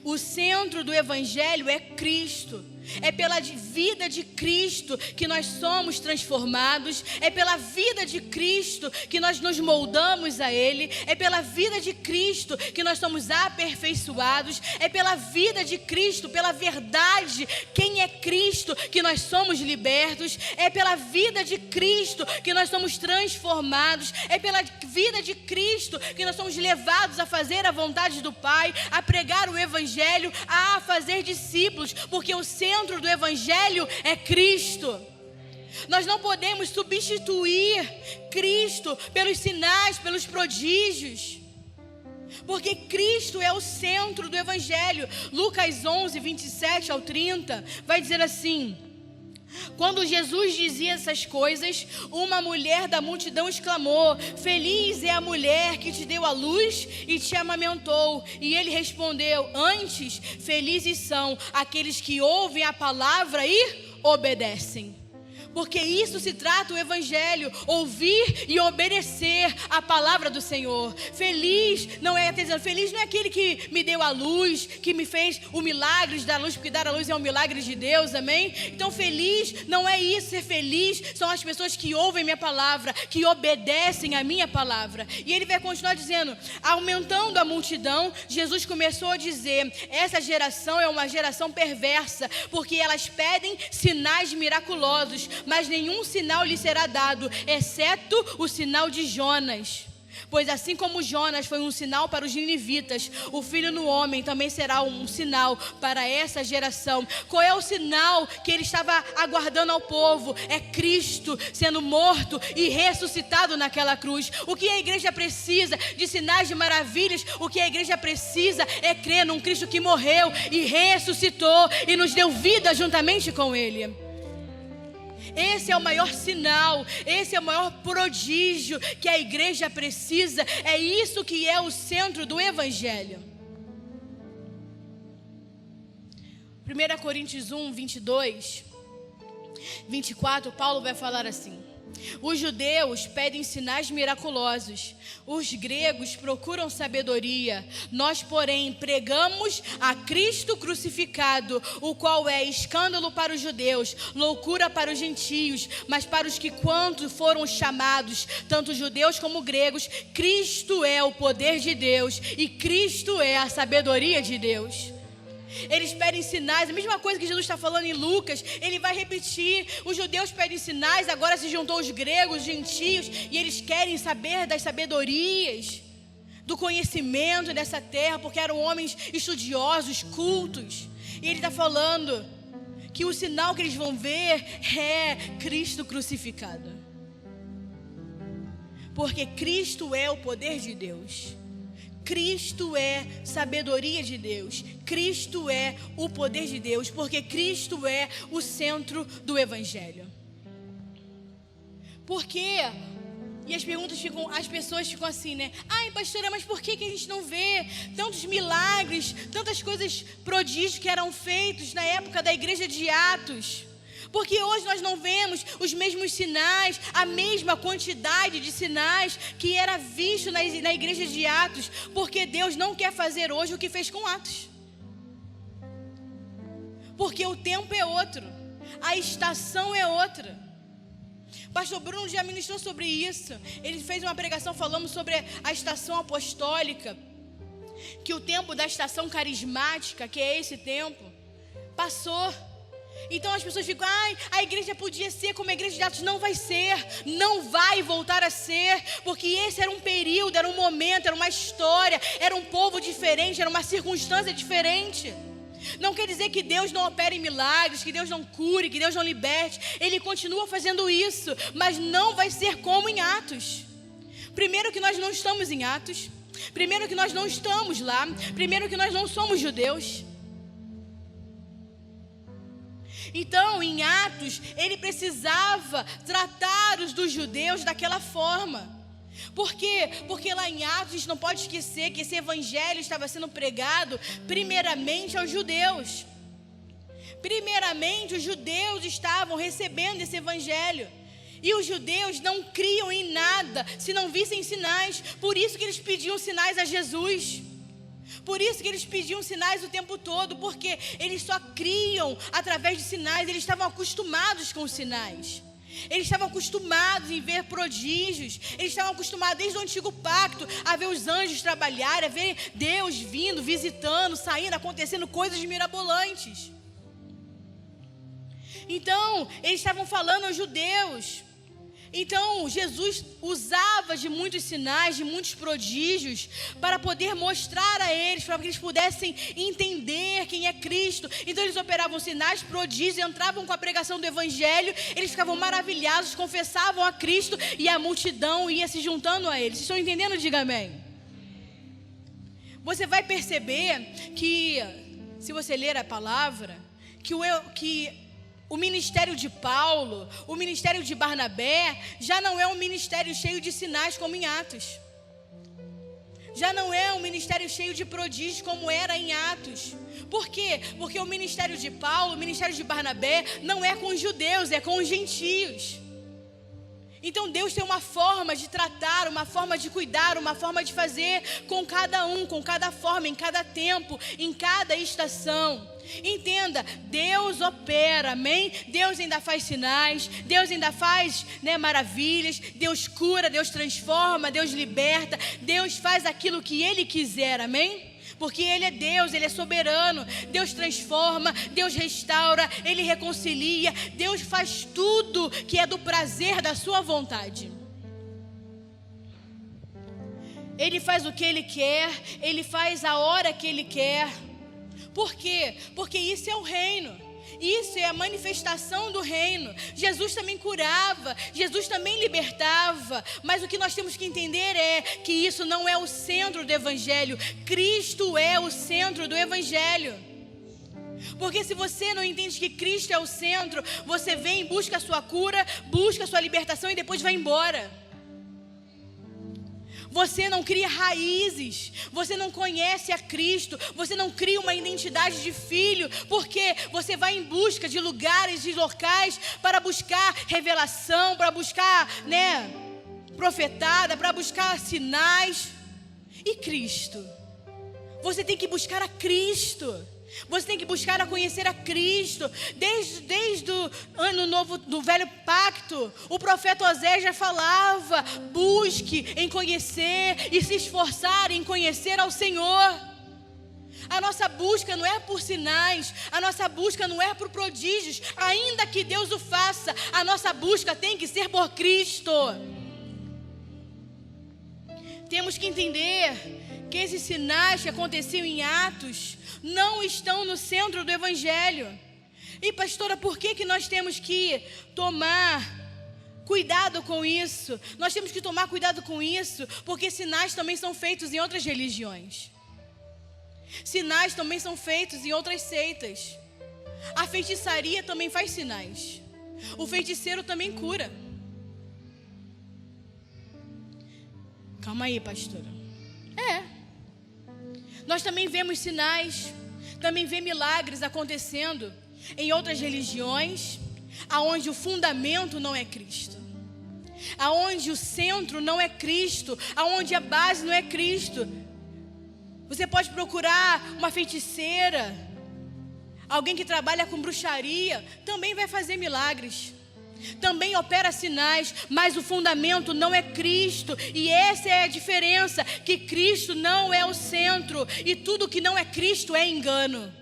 O centro do Evangelho é Cristo. É pela vida de Cristo que nós somos transformados. É pela vida de Cristo que nós nos moldamos a Ele. É pela vida de Cristo que nós somos aperfeiçoados. É pela vida de Cristo, pela verdade, quem é Cristo, que nós somos libertos. É pela vida de Cristo que nós somos transformados. É pela vida de Cristo que nós somos levados a fazer a vontade do Pai, a pregar o Evangelho, a fazer discípulos, porque o centro do Evangelho é Cristo. Nós não podemos substituir Cristo pelos sinais, pelos prodígios, porque Cristo é o centro do Evangelho. Lucas 11, 27 ao 30 vai dizer assim: quando Jesus dizia essas coisas, uma mulher da multidão exclamou: feliz é a mulher que te deu a luz e te amamentou. E ele respondeu: antes, felizes são aqueles que ouvem a palavra e obedecem. Porque isso se trata o Evangelho, ouvir e obedecer a palavra do Senhor. Feliz não é aquele que me deu a luz, que me fez o milagre de dar luz, porque dar a luz é um milagre de Deus, amém? Então feliz não é isso, ser feliz são as pessoas que ouvem minha palavra, que obedecem a minha palavra. E ele vai continuar dizendo: aumentando a multidão, Jesus começou a dizer: essa geração é uma geração perversa, porque elas pedem sinais miraculosos, mas nenhum sinal lhe será dado, exceto o sinal de Jonas. Pois assim como Jonas foi um sinal para os ninivitas, o Filho do Homem também será um sinal para essa geração. Qual é o sinal que ele estava aguardando ao povo? É Cristo sendo morto e ressuscitado naquela cruz. O que a igreja precisa de sinais de maravilhas? O que a igreja precisa é crer num Cristo que morreu e ressuscitou e nos deu vida juntamente com Ele. Esse é o maior sinal, esse é o maior prodígio que a igreja precisa. É isso que é o centro do Evangelho. 1 Coríntios 1, 22, 24, Paulo vai falar assim: os judeus pedem sinais miraculosos, os gregos procuram sabedoria. Nós, porém, pregamos a Cristo crucificado, o qual é escândalo para os judeus, loucura para os gentios, mas para os que quanto foram chamados, tanto judeus como gregos, Cristo é o poder de Deus e Cristo é a sabedoria de Deus. Eles pedem sinais, a mesma coisa que Jesus está falando em Lucas, ele vai repetir. Os judeus pedem sinais, agora se juntou os gregos, os gentios, e eles querem saber das sabedorias, do conhecimento dessa terra, porque eram homens estudiosos, cultos. E ele está falando que o sinal que eles vão ver é Cristo crucificado, porque Cristo é o poder de Deus. Cristo é sabedoria de Deus, Cristo é o poder de Deus, porque Cristo é o centro do Evangelho. Por quê? E as pessoas ficam assim, né? Ai, pastora, mas por que a gente não vê tantos milagres, tantas coisas prodígios que eram feitos na época da igreja de Atos? Porque hoje nós não vemos os mesmos sinais, a mesma quantidade de sinais que era visto na igreja de Atos, porque Deus não quer fazer hoje o que fez com Atos. Porque o tempo é outro, a estação é outra. Pastor Bruno já ministrou sobre isso. Ele fez uma pregação falando sobre a estação apostólica, que o tempo da estação carismática, que é esse tempo, passou. Então as pessoas ficam, a igreja podia ser como a igreja de Atos. Não vai ser, não vai voltar a ser, porque esse era um período, era um momento, era uma história, era um povo diferente, era uma circunstância diferente. Não quer dizer que Deus não opere milagres, que Deus não cure, que Deus não liberte. Ele continua fazendo isso, mas não vai ser como em Atos. Primeiro que nós não estamos em Atos, primeiro que nós não estamos lá, primeiro que nós não somos judeus. Então, em Atos, ele precisava tratar os dos judeus daquela forma. Por quê? Porque lá em Atos, a gente não pode esquecer que esse evangelho estava sendo pregado primeiramente aos judeus. Primeiramente, os judeus estavam recebendo esse evangelho. E os judeus não criam em nada se não vissem sinais. Por isso que eles pediam sinais a Jesus. Por isso que eles pediam sinais o tempo todo, porque eles só criam através de sinais. Eles estavam acostumados com os sinais. Eles estavam acostumados em ver prodígios. Eles estavam acostumados desde o antigo pacto a ver os anjos trabalhar, a ver Deus vindo, visitando, saindo, acontecendo coisas mirabolantes. Então, eles estavam falando aos judeus. Então, Jesus usava de muitos sinais, de muitos prodígios, para poder mostrar a eles, para que eles pudessem entender quem é Cristo. Então, eles operavam sinais, prodígios, entravam com a pregação do Evangelho, eles ficavam maravilhados, confessavam a Cristo e a multidão ia se juntando a eles. Vocês estão entendendo? Diga amém. Você vai perceber que, se você ler a palavra, que o ministério de Paulo, o ministério de Barnabé, já não é um ministério cheio de sinais como em Atos. Já não é um ministério cheio de prodígios como era em Atos. Por quê? Porque o ministério de Paulo, o ministério de Barnabé, não é com os judeus, é com os gentios. Então Deus tem uma forma de tratar, uma forma de cuidar, uma forma de fazer com cada um, com cada forma, em cada tempo, em cada estação. Entenda, Deus opera, amém? Deus ainda faz sinais, Deus ainda faz maravilhas, Deus cura, Deus transforma, Deus liberta, Deus faz aquilo que Ele quiser, amém? porque Ele é Deus, Ele é soberano. Deus transforma, Deus restaura, Ele reconcilia. Deus faz tudo que é do prazer da sua vontade. Ele faz o que Ele quer, Ele faz a hora que Ele quer. Por quê? Porque isso é o reino. Isso é a manifestação do reino. Jesus também curava, Jesus também libertava. Mas o que nós temos que entender é que isso não é o centro do Evangelho. Cristo é o centro do Evangelho. Porque se você não entende que Cristo é o centro, você vem, busca a sua cura, busca a sua libertação e depois vai embora. Você não cria raízes, você não conhece a Cristo, você não cria uma identidade de filho, porque você vai em busca de lugares, de locais, para buscar revelação, para buscar, profetada, para buscar sinais. E Cristo? Você tem que buscar a Cristo. Você tem que buscar a conhecer a Cristo. Desde o ano novo do velho pacto, o profeta Osés já falava: busque em conhecer e se esforçar em conhecer ao Senhor. A nossa busca não é por sinais, a nossa busca não é por prodígios, ainda que Deus o faça. A nossa busca tem que ser por Cristo. Temos que entender que esses sinais que aconteciam em Atos não estão no centro do Evangelho. E pastora, por que nós temos que tomar cuidado com isso? Nós temos que tomar cuidado com isso, porque sinais também são feitos em outras religiões. Sinais também são feitos em outras seitas. A feitiçaria também faz sinais. O feiticeiro também cura. Calma aí, pastora. Nós também vemos sinais, também vemos milagres acontecendo em outras religiões, aonde o fundamento não é Cristo, aonde o centro não é Cristo, aonde a base não é Cristo. Você pode procurar uma feiticeira, alguém que trabalha com bruxaria, também vai fazer milagres, também opera sinais, mas o fundamento não é Cristo. E essa é a diferença, que Cristo não é o centro, e tudo que não é Cristo é engano.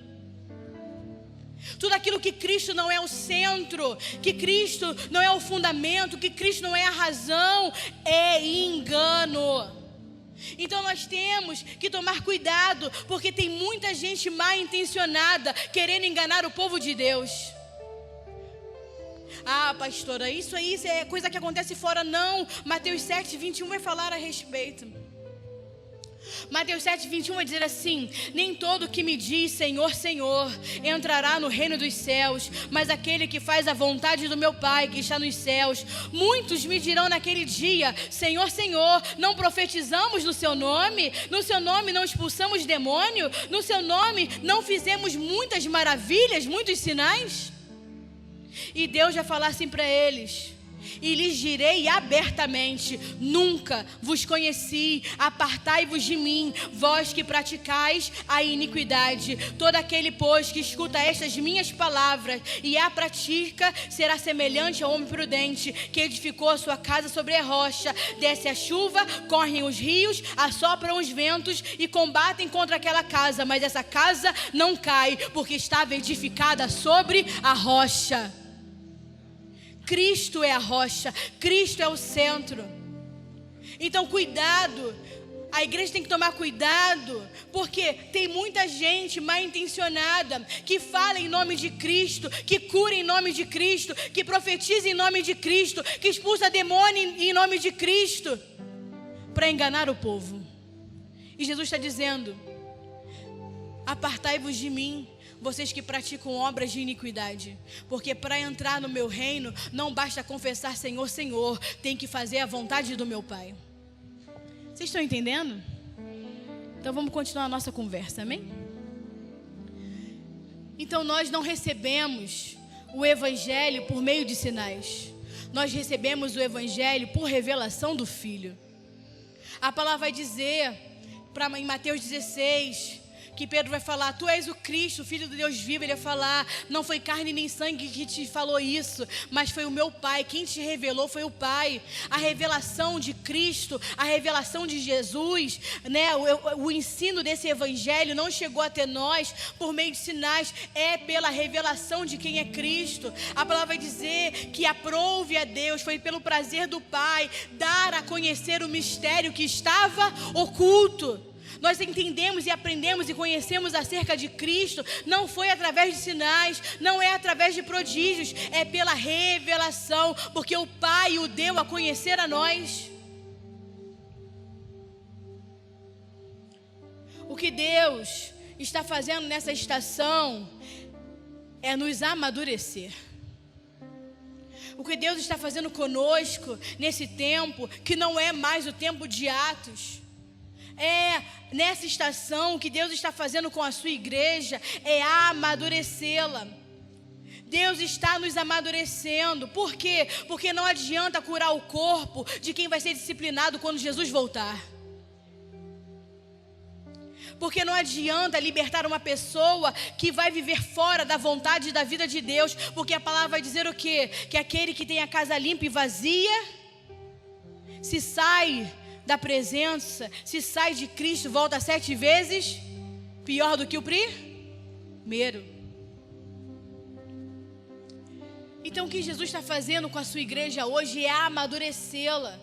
Tudo aquilo que Cristo não é o centro, que Cristo não é o fundamento, que Cristo não é a razão, é engano. Então nós temos que tomar cuidado, porque tem muita gente mal intencionada querendo enganar o povo de Deus. Ah, pastora, isso é coisa que acontece fora. Não, Mateus 7:21 vai falar a respeito. Mateus 7:21 vai dizer assim: nem todo que me diz Senhor, Senhor entrará no reino dos céus, mas aquele que faz a vontade do meu Pai que está nos céus. Muitos me dirão naquele dia: Senhor, Senhor, não profetizamos no seu nome? No seu nome não expulsamos demônio? No seu nome não fizemos muitas maravilhas, muitos sinais? E Deus vai falar assim para eles: e lhes direi abertamente: nunca vos conheci, apartai-vos de mim, vós que praticais a iniquidade. Todo aquele, pois, que escuta estas minhas palavras e a pratica, será semelhante ao homem prudente, que edificou a sua casa sobre a rocha. Desce a chuva, correm os rios, assopram os ventos e combatem contra aquela casa, mas essa casa não cai, porque estava edificada sobre a rocha. Cristo é a rocha, Cristo é o centro. Então cuidado, a igreja tem que tomar cuidado, porque tem muita gente mal intencionada, que fala em nome de Cristo, que cura em nome de Cristo, que profetiza em nome de Cristo, que expulsa demônio em nome de Cristo, para enganar o povo. E Jesus está dizendo: apartai-vos de mim, vocês que praticam obras de iniquidade, porque para entrar no meu reino não basta confessar Senhor, Senhor, tem que fazer a vontade do meu Pai. Vocês estão entendendo? Então vamos continuar a nossa conversa, amém? Então nós não recebemos o Evangelho por meio de sinais, nós recebemos o Evangelho por revelação do Filho. A palavra vai dizer em Mateus 16, que Pedro vai falar, tu és o Cristo, o Filho do Deus vivo. Ele vai falar, não foi carne nem sangue que te falou isso, mas foi o meu Pai. Quem te revelou foi o Pai. A revelação de Cristo, a revelação de Jesus, né? O ensino desse evangelho não chegou até nós por meio de sinais, é pela revelação de quem é Cristo. A palavra vai dizer que aprove a Deus, foi pelo prazer do Pai, dar a conhecer o mistério que estava oculto. Nós entendemos e aprendemos e conhecemos acerca de Cristo, não foi através de sinais, não é através de prodígios, é pela revelação, porque o Pai o deu a conhecer a nós. O que Deus está fazendo nessa estação é nos amadurecer. O que Deus está fazendo conosco nesse tempo, que não é mais o tempo de Atos, nessa estação, o que Deus está fazendo com a sua igreja é amadurecê-la. Deus está nos amadurecendo. Por quê? Porque não adianta curar o corpo de quem vai ser disciplinado quando Jesus voltar. Porque não adianta libertar uma pessoa que vai viver fora da vontade e da vida de Deus. Porque a palavra vai dizer o quê? Que aquele que tem a casa limpa e vazia, se sai da presença, se sai de Cristo, volta 7 vezes pior do que o primeiro. Então o que Jesus está fazendo com a sua igreja hoje é amadurecê-la.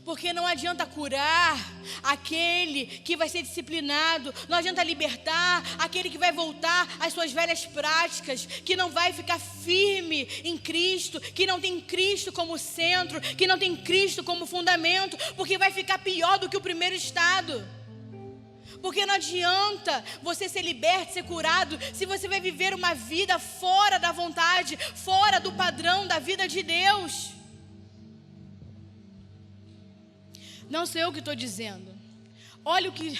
Porque não adianta curar aquele que vai ser disciplinado, não adianta libertar aquele que vai voltar às suas velhas práticas, que não vai ficar firme em Cristo, que não tem Cristo como centro, que não tem Cristo como fundamento, porque vai ficar pior do que o primeiro estado. Porque não adianta você ser liberto, ser curado, se você vai viver uma vida fora da vontade, fora do padrão da vida de Deus. Não sei eu que estou dizendo. Olha o que...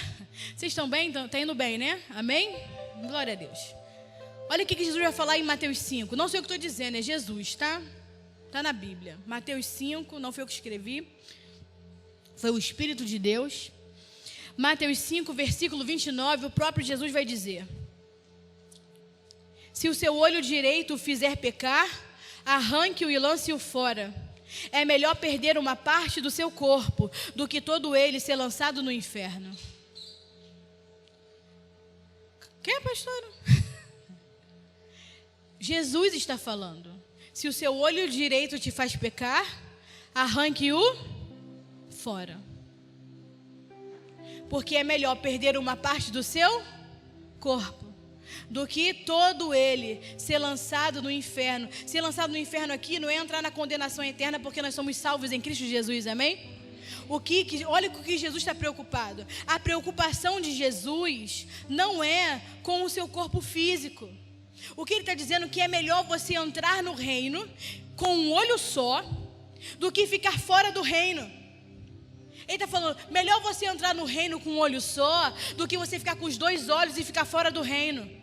Vocês estão bem? Estão indo bem, né? Amém? Glória a Deus. Olha o que Jesus vai falar em Mateus 5. Não sei o que estou dizendo, é Jesus, tá? Está na Bíblia. Mateus 5, não foi eu que escrevi. Foi o Espírito de Deus. Mateus 5, versículo 29, o próprio Jesus vai dizer: se o seu olho direito o fizer pecar, arranque-o e lance-o fora. É melhor perder uma parte do seu corpo do que todo ele ser lançado no inferno. Quem é, pastora? Jesus está falando. Se o seu olho direito te faz pecar, arranque-o fora. Porque é melhor perder uma parte do seu corpo do que todo ele ser lançado no inferno. Ser lançado no inferno aqui não é entrar na condenação eterna, porque nós somos salvos em Cristo Jesus, amém? Olha o que Jesus está preocupado. A preocupação de Jesus não é com o seu corpo físico. O que ele está dizendo é que é melhor você entrar no reino com um olho só do que ficar fora do reino. Ele está falando, melhor você entrar no reino com um olho só do que você ficar com os 2 olhos e ficar fora do reino.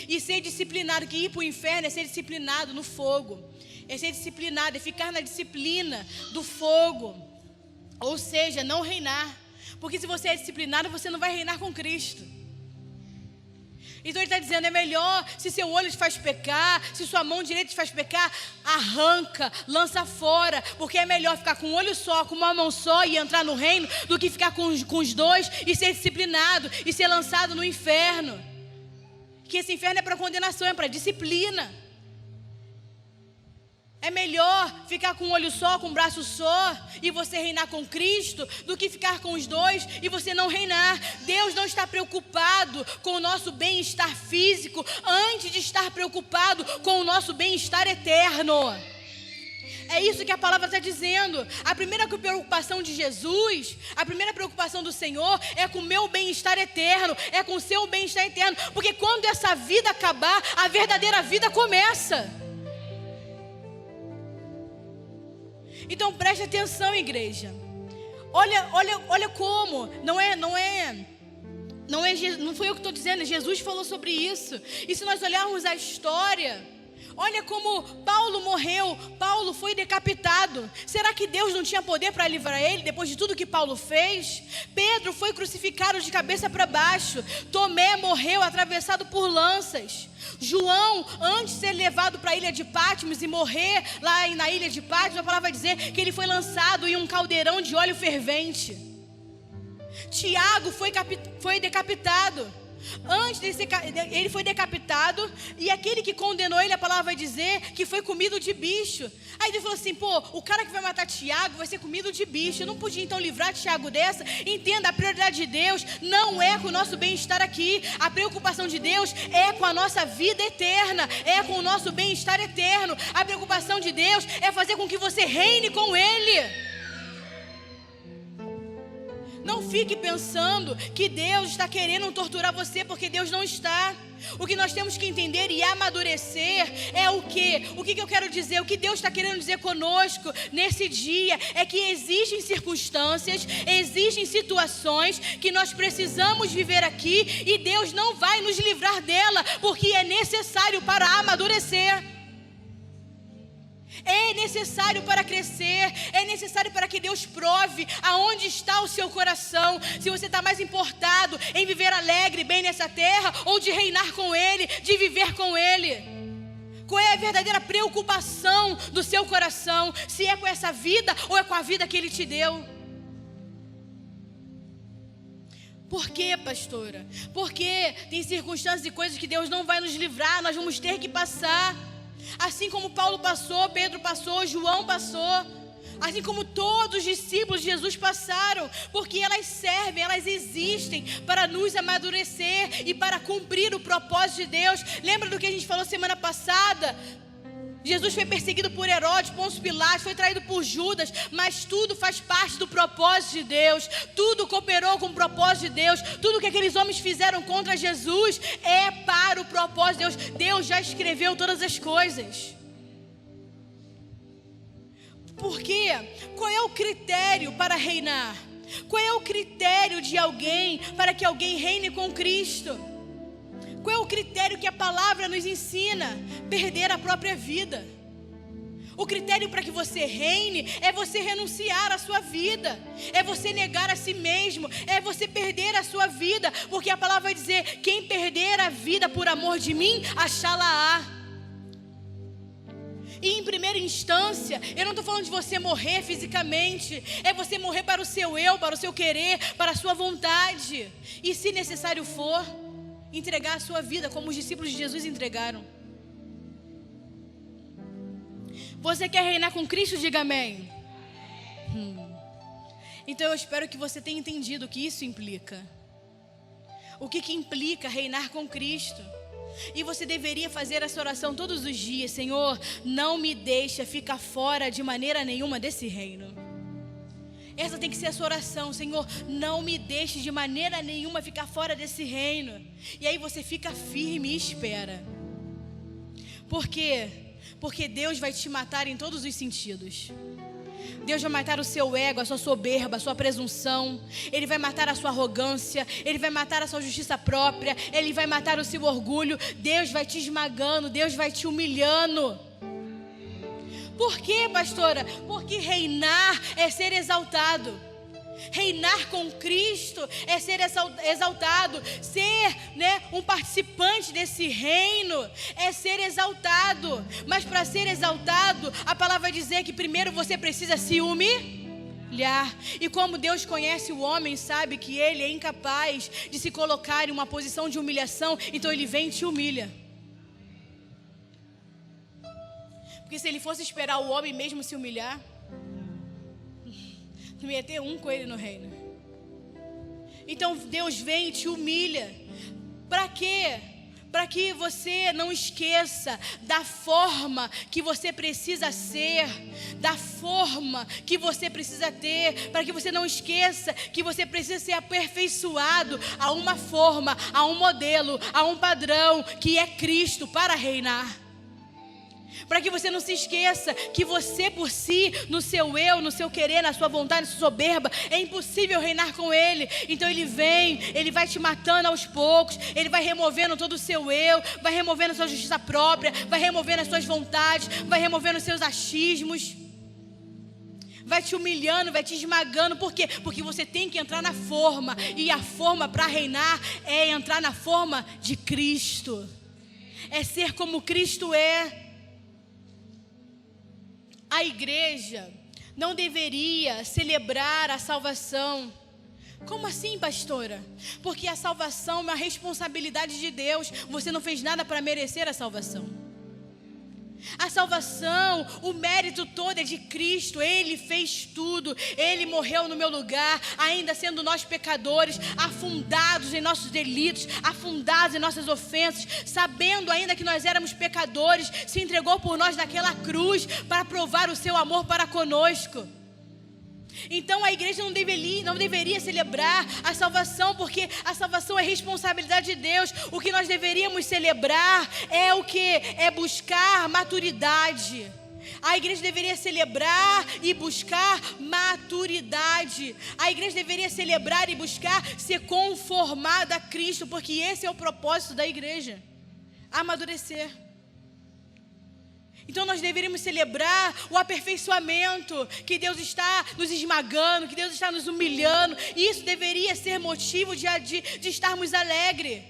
E ser disciplinado, que ir para o inferno é ser disciplinado no fogo. É ser disciplinado, é ficar na disciplina do fogo. Ou seja, não reinar. Porque se você é disciplinado, você não vai reinar com Cristo. Então ele está dizendo, é melhor, se seu olho te faz pecar, se sua mão direita te faz pecar, arranca, lança fora. Porque é melhor ficar com um olho só, com uma mão só e entrar no reino, do que ficar com os 2 e ser disciplinado e ser lançado no inferno. Que esse inferno é para condenação, é para disciplina. É melhor ficar com um olho só, com um braço só e você reinar com Cristo, do que ficar com os 2 e você não reinar. Deus não está preocupado com o nosso bem-estar físico antes de estar preocupado com o nosso bem-estar eterno. É isso que a palavra está dizendo. A primeira preocupação de Jesus, a primeira preocupação do Senhor é com o meu bem-estar eterno, é com o seu bem-estar eterno. Porque quando essa vida acabar, a verdadeira vida começa. Então preste atenção, igreja. Olha como, não foi eu que estou dizendo, Jesus falou sobre isso. E se nós olharmos a história, Olha como Paulo morreu, Paulo foi decapitado. Será que Deus não tinha poder para livrar ele depois de tudo que Paulo fez? Pedro foi crucificado de cabeça para baixo. Tomé morreu atravessado por lanças. João, antes de ser levado para a ilha de Patmos e morrer lá na ilha de Patmos, a palavra vai dizer que ele foi lançado em um caldeirão de óleo fervente. Tiago foi decapitado. Antes de ser, ele foi decapitado, e aquele que condenou ele, a palavra vai dizer que foi comido de bicho. Aí Deus falou assim: pô, o cara que vai matar Tiago vai ser comido de bicho. Eu não podia então livrar Tiago dessa. Entenda, a prioridade de Deus não é com o nosso bem-estar aqui. A preocupação de Deus é com a nossa vida eterna, é com o nosso bem-estar eterno. A preocupação de Deus é fazer com que você reine com Ele. Não fique pensando que Deus está querendo torturar você, porque Deus não está. O que nós temos que entender e amadurecer é o quê? O que eu quero dizer? O que Deus está querendo dizer conosco nesse dia é que existem circunstâncias, existem situações que nós precisamos viver aqui, e Deus não vai nos livrar dela, porque é necessário para amadurecer. É necessário para crescer, é necessário para que Deus prove aonde está o seu coração. Se você está mais importado em viver alegre, bem nessa terra, ou de reinar com Ele, de viver com Ele. Qual é a verdadeira preocupação do seu coração? Se é com essa vida ou é com a vida que Ele te deu? Por quê, pastora? Porque tem circunstâncias e coisas que Deus não vai nos livrar, nós vamos ter que passar. Assim como Paulo passou, Pedro passou, João passou, assim como todos os discípulos de Jesus passaram, porque elas servem, elas existem para nos amadurecer e para cumprir o propósito de Deus. Lembra do que a gente falou semana passada? Jesus foi perseguido por Herodes, Pôncio Pilatos, foi traído por Judas, mas tudo faz parte do propósito de Deus, tudo cooperou com o propósito de Deus, tudo que aqueles homens fizeram contra Jesus é para o propósito de Deus. Deus já escreveu todas as coisas. Por quê? Qual é o critério para reinar? Qual é o critério de alguém para que alguém reine com Cristo? Qual é o critério que a palavra nos ensina? Perder a própria vida. O critério para que você reine é você renunciar à sua vida, é você negar a si mesmo, é você perder a sua vida, porque a palavra vai dizer: quem perder a vida por amor de mim, achá-la-á. E em primeira instância, eu não estou falando de você morrer fisicamente, é você morrer para o seu eu, para o seu querer, para a sua vontade, e se necessário for, entregar a sua vida como os discípulos de Jesus entregaram. Você quer reinar com Cristo? Diga amém. Então eu espero que você tenha entendido o que isso implica. O que implica reinar com Cristo. E você deveria fazer essa oração todos os dias: Senhor, não me deixa ficar fora de maneira nenhuma desse reino. Essa tem que ser a sua oração: Senhor, não me deixe de maneira nenhuma ficar fora desse reino. E aí você fica firme e espera. Por quê? Porque Deus vai te matar em todos os sentidos. Deus vai matar o seu ego, a sua soberba, a sua presunção. Ele vai matar a sua arrogância. Ele vai matar a sua justiça própria. Ele vai matar o seu orgulho. Deus vai te esmagando. Deus vai te humilhando. Por quê, pastora? Porque reinar é ser exaltado. Reinar com Cristo é ser exaltado. Ser, um participante desse reino é ser exaltado. Mas para ser exaltado, a palavra vai dizer que primeiro você precisa se humilhar. E como Deus conhece o homem, sabe que ele é incapaz de se colocar em uma posição de humilhação, então Ele vem e te humilha. Porque se Ele fosse esperar o homem mesmo se humilhar, não ia ter um com Ele no reino. Então Deus vem e te humilha. Para quê? Para que você não esqueça da forma que você precisa ser, da forma que você precisa ter, para que você não esqueça que você precisa ser aperfeiçoado a uma forma, a um modelo, a um padrão que é Cristo para reinar. Para que você não se esqueça que você por si, no seu eu, no seu querer, na sua vontade, na sua soberba, é impossível reinar com Ele. Então Ele vem, Ele vai te matando aos poucos, Ele vai removendo todo o seu eu, vai removendo a sua justiça própria, vai removendo as suas vontades, vai removendo os seus achismos, vai te humilhando, vai te esmagando. Por quê? Porque você tem que entrar na forma, e a forma para reinar é entrar na forma de Cristo, é ser como Cristo é. A igreja não deveria celebrar a salvação. Como assim, pastora? Porque a salvação é uma responsabilidade de Deus. Você não fez nada para merecer a salvação. A salvação, o mérito todo é de Cristo. Ele fez tudo. Ele morreu no meu lugar, ainda sendo nós pecadores, afundados em nossos delitos, afundados em nossas ofensas, sabendo ainda que nós éramos pecadores, se entregou por nós naquela cruz para provar o seu amor para conosco. Então a igreja não deveria celebrar a salvação, porque a salvação é responsabilidade de Deus. O que nós deveríamos celebrar é o que? É buscar maturidade. A igreja deveria celebrar e buscar maturidade. A igreja deveria celebrar e buscar ser conformada a Cristo, porque esse é o propósito da igreja: amadurecer. Então nós deveríamos celebrar o aperfeiçoamento, que Deus está nos esmagando, que Deus está nos humilhando. E isso deveria ser motivo de estarmos alegres.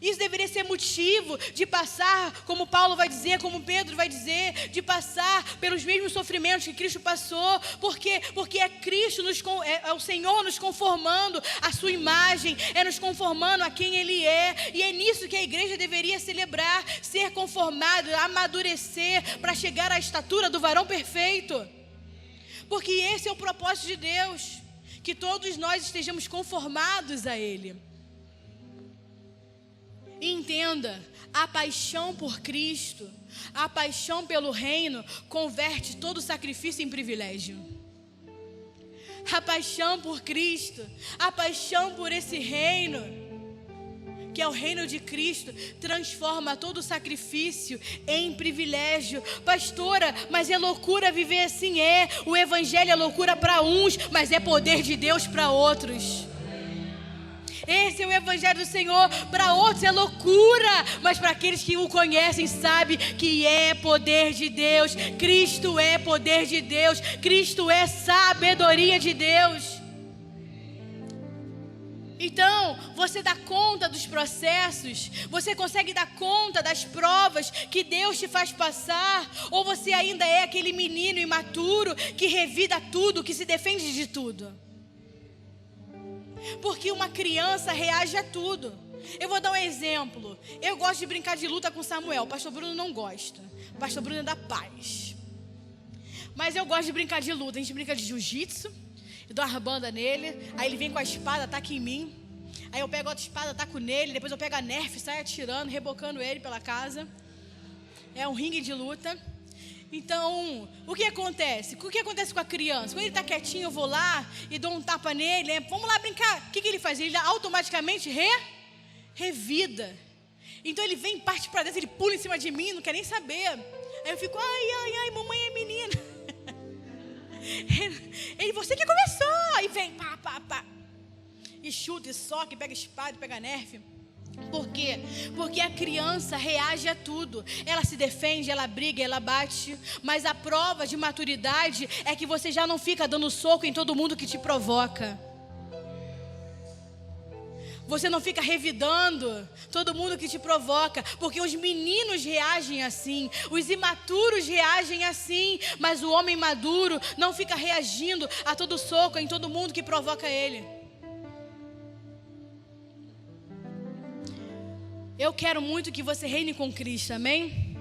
Isso deveria ser motivo de passar, como Paulo vai dizer, como Pedro vai dizer, de passar pelos mesmos sofrimentos que Cristo passou. Por quê? Porque é Cristo, é o Senhor nos conformando à sua imagem, é nos conformando a quem Ele é. E é nisso que a igreja deveria celebrar, ser conformado, amadurecer, para chegar à estatura do varão perfeito. Porque esse é o propósito de Deus, que todos nós estejamos conformados a Ele. E entenda, a paixão por Cristo, a paixão pelo reino, converte todo sacrifício em privilégio. A paixão por Cristo, a paixão por esse reino, que é o reino de Cristo, transforma todo sacrifício em privilégio. Pastora, mas é loucura viver assim? O evangelho é loucura para uns, mas é poder de Deus para outros. Esse é o evangelho do Senhor. Para outros é loucura, mas para aqueles que o conhecem, sabem que é poder de Deus. Cristo é poder de Deus. Cristo é sabedoria de Deus. Então, você dá conta dos processos? Você consegue dar conta das provas que Deus te faz passar? Ou você ainda é aquele menino imaturo que revida tudo, que se defende de tudo? Porque uma criança reage a tudo. Eu vou dar um exemplo. Eu gosto de brincar de luta com Samuel. O pastor Bruno não gosta. O pastor Bruno é da paz. Mas eu gosto de brincar de luta. A gente brinca de jiu-jitsu. Eu dou uma banda nele. Aí ele vem com a espada, ataca em mim. Aí eu pego outra espada, ataco nele. Depois eu pego a nerf, saio atirando, rebocando ele pela casa. É um ringue de luta. Então, o que acontece? O que acontece com a criança? Quando ele está quietinho, eu vou lá e dou um tapa nele. Vamos lá brincar. O que ele faz? Ele automaticamente revida. Então ele vem, parte para dentro, ele pula em cima de mim, não quer nem saber. Aí eu fico, ai, mamãe é menina. Ele, você que começou. Aí vem, pá. E chuta, e soca, e pega espada, e pega nerf. Por quê? Porque a criança reage a tudo. Ela se defende, ela briga, ela bate. Mas a prova de maturidade é que você já não fica dando soco em todo mundo que te provoca. Você não fica revidando todo mundo que te provoca. Porque os meninos reagem assim, os imaturos reagem assim. Mas o homem maduro não fica reagindo a todo soco em todo mundo que provoca ele. Eu quero muito que você reine com Cristo, amém?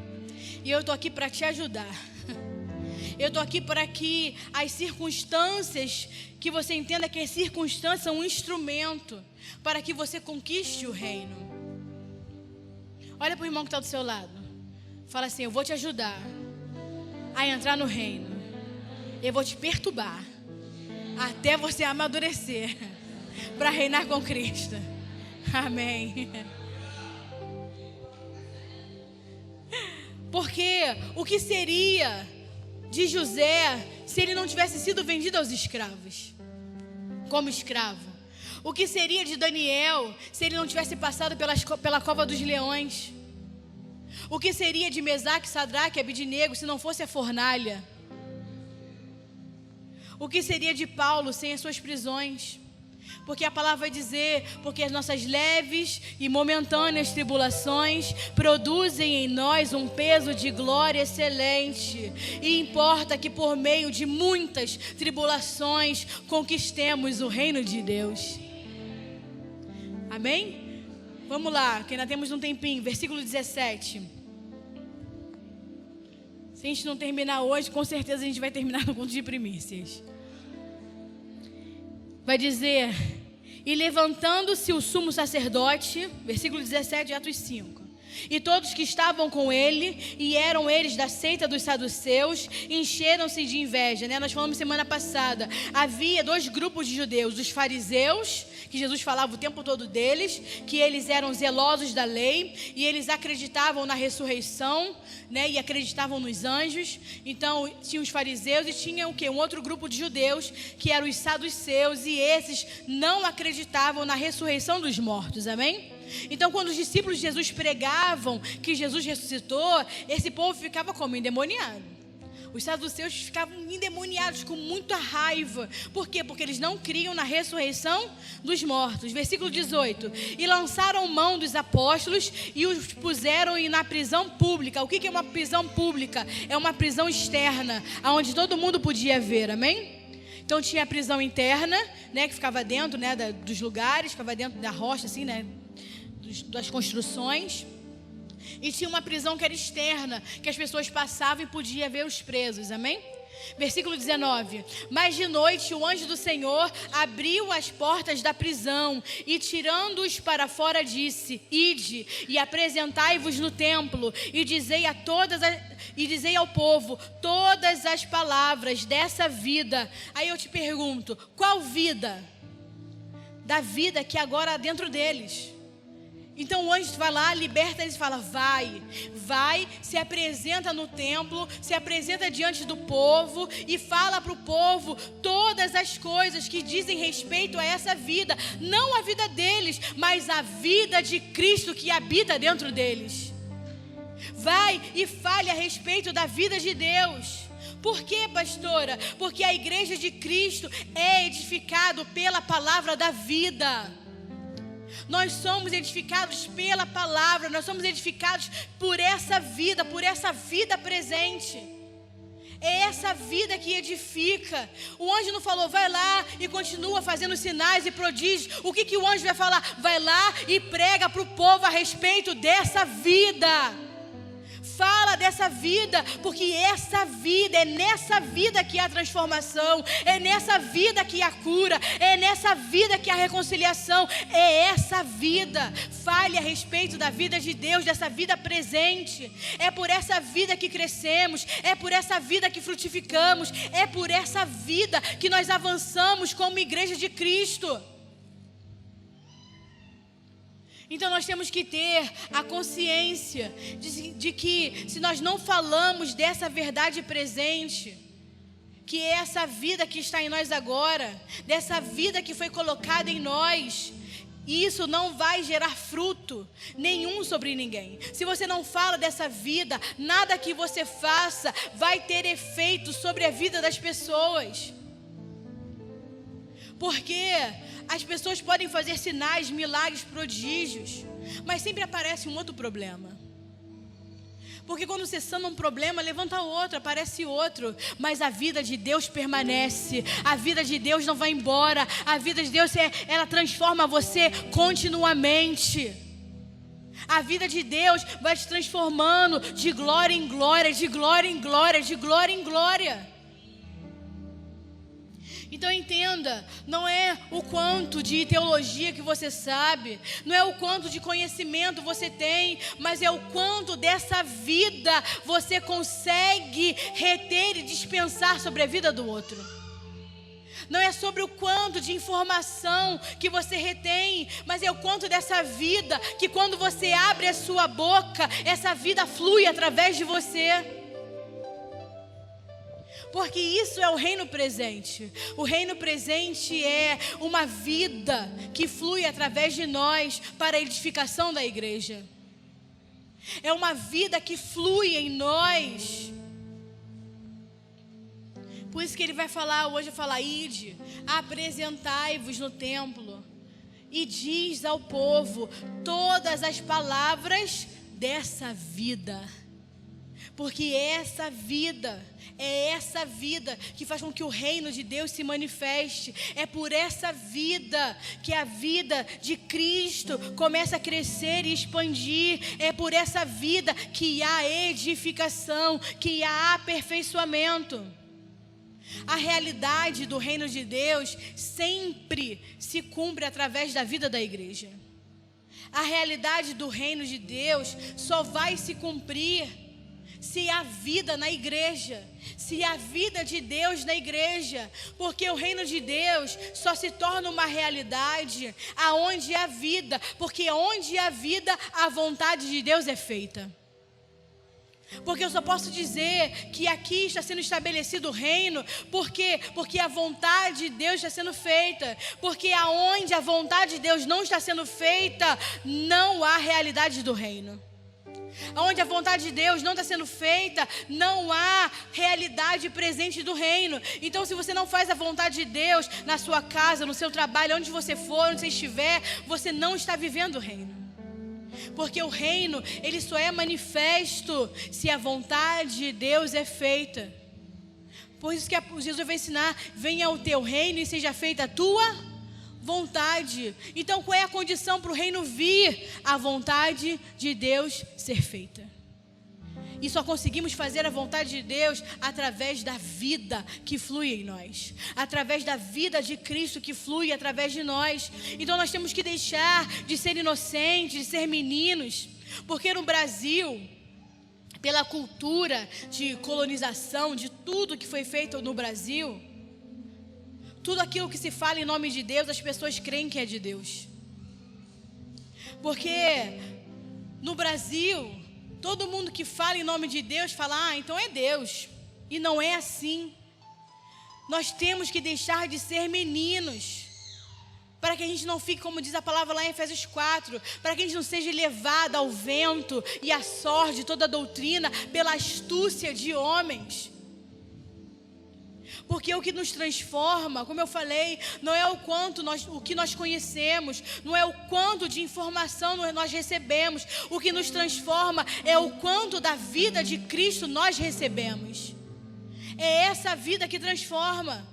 E eu estou aqui para te ajudar. Eu estou aqui para que as circunstâncias, que você entenda que as circunstâncias são um instrumento para que você conquiste o reino. Olha para o irmão que está do seu lado. Fala assim, eu vou te ajudar a entrar no reino. Eu vou te perturbar até você amadurecer para reinar com Cristo. Amém. Porque o que seria de José se ele não tivesse sido vendido aos escravos, como escravo? O que seria de Daniel se ele não tivesse passado pela cova dos leões? O que seria de Mesaque, Sadraque e Abidnego se não fosse a fornalha? O que seria de Paulo sem as suas prisões? Porque a palavra vai dizer, porque as nossas leves e momentâneas tribulações produzem em nós um peso de glória excelente. E importa que por meio de muitas tribulações conquistemos o reino de Deus. Amém? Vamos lá, que ainda temos um tempinho. Versículo 17. Se a gente não terminar hoje, com certeza a gente vai terminar no culto de primícias. Vai dizer: e levantando-se o sumo sacerdote, versículo 17 de Atos 5, e todos que estavam com ele, e eram eles da seita dos saduceus, encheram-se de inveja, né? Nós falamos semana passada, havia dois grupos de judeus, os fariseus, que Jesus falava o tempo todo deles, que eles eram zelosos da lei, e eles acreditavam na ressurreição, né? E acreditavam nos anjos. Então tinha os fariseus e tinha o quê? Um outro grupo de judeus, que eram os saduceus, e esses não acreditavam na ressurreição dos mortos, amém? Então, quando os discípulos de Jesus pregavam que Jesus ressuscitou, esse povo ficava como? Endemoniado. Os saduceus ficavam endemoniados com muita raiva. Por quê? Porque eles não criam na ressurreição dos mortos. Versículo 18. E lançaram mão dos apóstolos e os puseram na prisão pública. O que é uma prisão pública? É uma prisão externa, onde todo mundo podia ver, amém? Então tinha a prisão interna, né, que ficava dentro, né, dos lugares, ficava dentro da rocha, assim, né, das construções. E tinha uma prisão que era externa, que as pessoas passavam e podiam ver os presos, amém? Versículo 19. Mas de noite o anjo do Senhor abriu as portas da prisão e, tirando-os para fora, disse: ide e apresentai-vos no templo e dizei ao povo todas as palavras dessa vida. Aí eu te pergunto, qual vida? Da vida que agora há dentro deles. Então o anjo vai lá, liberta eles e fala: vai, se apresenta no templo, se apresenta diante do povo e fala para o povo todas as coisas que dizem respeito a essa vida. Não a vida deles, mas a vida de Cristo que habita dentro deles. Vai e fale a respeito da vida de Deus. Por quê, pastora? Porque a igreja de Cristo é edificada pela palavra da vida. Nós somos edificados pela palavra, nós somos edificados por essa vida presente. É essa vida que edifica. O anjo não falou, vai lá e continua fazendo sinais e prodígios. O que o anjo vai falar? Vai lá e prega para o povo a respeito dessa vida. Fala dessa vida, porque essa vida, é nessa vida que há transformação, é nessa vida que há cura, é nessa vida que há reconciliação, é essa vida. Fale a respeito da vida de Deus, dessa vida presente. É por essa vida que crescemos, é por essa vida que frutificamos, é por essa vida que nós avançamos como igreja de Cristo. Então nós temos que ter a consciência de que se nós não falamos dessa verdade presente, que é essa vida que está em nós agora, dessa vida que foi colocada em nós, isso não vai gerar fruto nenhum sobre ninguém. Se você não fala dessa vida, nada que você faça vai ter efeito sobre a vida das pessoas. Porque as pessoas podem fazer sinais, milagres, prodígios, mas sempre aparece um outro problema. Porque quando você sana um problema, levanta outro, aparece outro. Mas a vida de Deus permanece. A vida de Deus não vai embora. A vida de Deus, ela transforma você continuamente. A vida de Deus vai te transformando de glória em glória, de glória em glória, de glória em glória. Então entenda, não é o quanto de teologia que você sabe, não é o quanto de conhecimento você tem, mas é o quanto dessa vida você consegue reter e dispensar sobre a vida do outro. Não é sobre o quanto de informação que você retém, mas é o quanto dessa vida que quando você abre a sua boca, essa vida flui através de você. Porque isso é o reino presente. O reino presente é uma vida que flui através de nós para a edificação da igreja. É uma vida que flui em nós. Por isso que ele vai falar, hoje falar, ide, apresentai-vos no templo e diz ao povo todas as palavras dessa vida. Porque essa vida que faz com que o reino de Deus se manifeste. É por essa vida que a vida de Cristo começa a crescer e expandir. É por essa vida que há edificação, que há aperfeiçoamento. A realidade do reino de Deus sempre se cumpre através da vida da igreja. A realidade do reino de Deus só vai se cumprir se há vida na igreja, se há vida de Deus na igreja, porque o reino de Deus só se torna uma realidade aonde há vida, porque onde há vida, a vontade de Deus é feita. Porque eu só posso dizer que aqui está sendo estabelecido o reino, porque a vontade de Deus está sendo feita, porque aonde a vontade de Deus não está sendo feita, não há realidade do reino. Onde a vontade de Deus não está sendo feita, não há realidade presente do reino. Então, se você não faz a vontade de Deus na sua casa, no seu trabalho, onde você for, onde você estiver, você não está vivendo o reino. Porque o reino, ele só é manifesto se a vontade de Deus é feita. Por isso que Jesus vai ensinar, venha o teu reino e seja feita a tua vontade. Então, qual é a condição para o reino vir? A vontade de Deus ser feita. E só conseguimos fazer a vontade de Deus através da vida que flui em nós, através da vida de Cristo que flui através de nós. Então nós temos que deixar de ser inocentes, de ser meninos, porque no Brasil, pela cultura de colonização, de tudo que foi feito no Brasil, tudo aquilo que se fala em nome de Deus, as pessoas creem que é de Deus. Porque no Brasil, todo mundo que fala em nome de Deus fala, então é Deus. E não é assim. Nós temos que deixar de ser meninos, para que a gente não fique, como diz a palavra lá em Efésios 4, para que a gente não seja levado ao vento e à sorte, toda a doutrina, pela astúcia de homens. Porque o que nos transforma, como eu falei, não é o que nós conhecemos, não é o quanto de informação nós recebemos. O que nos transforma é o quanto da vida de Cristo nós recebemos. É essa vida que transforma.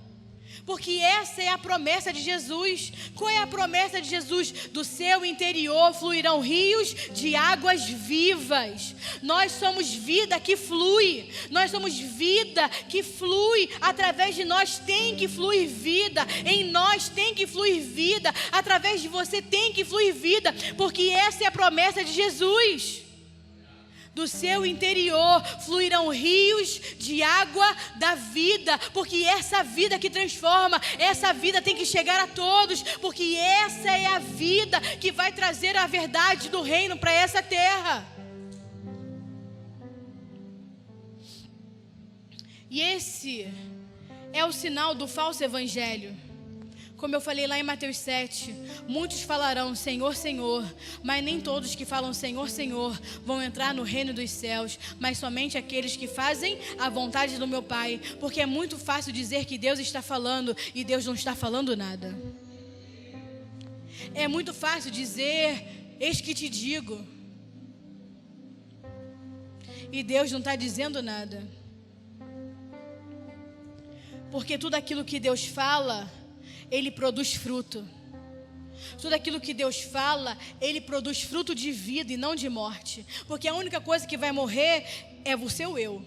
Porque essa é a promessa de Jesus. Qual é a promessa de Jesus? Do seu interior fluirão rios de águas vivas. Nós somos vida que flui. Nós somos vida que flui. Através de nós tem que fluir vida. Em nós tem que fluir vida. Através de você tem que fluir vida. Porque essa é a promessa de Jesus. Do seu interior fluirão rios de água da vida, porque essa vida que transforma, essa vida tem que chegar a todos, porque essa é a vida que vai trazer a verdade do reino para essa terra. E esse é o sinal do falso evangelho. Como eu falei lá em Mateus 7, muitos falarão Senhor, Senhor, mas nem todos que falam Senhor, Senhor vão entrar no reino dos céus, mas somente aqueles que fazem a vontade do meu Pai, porque é muito fácil dizer que Deus está falando e Deus não está falando nada. É muito fácil dizer, eis que te digo, e Deus não está dizendo nada. Porque tudo aquilo que Deus fala, Ele produz fruto. Tudo aquilo que Deus fala, Ele produz fruto de vida e não de morte. Porque a única coisa que vai morrer é o seu eu.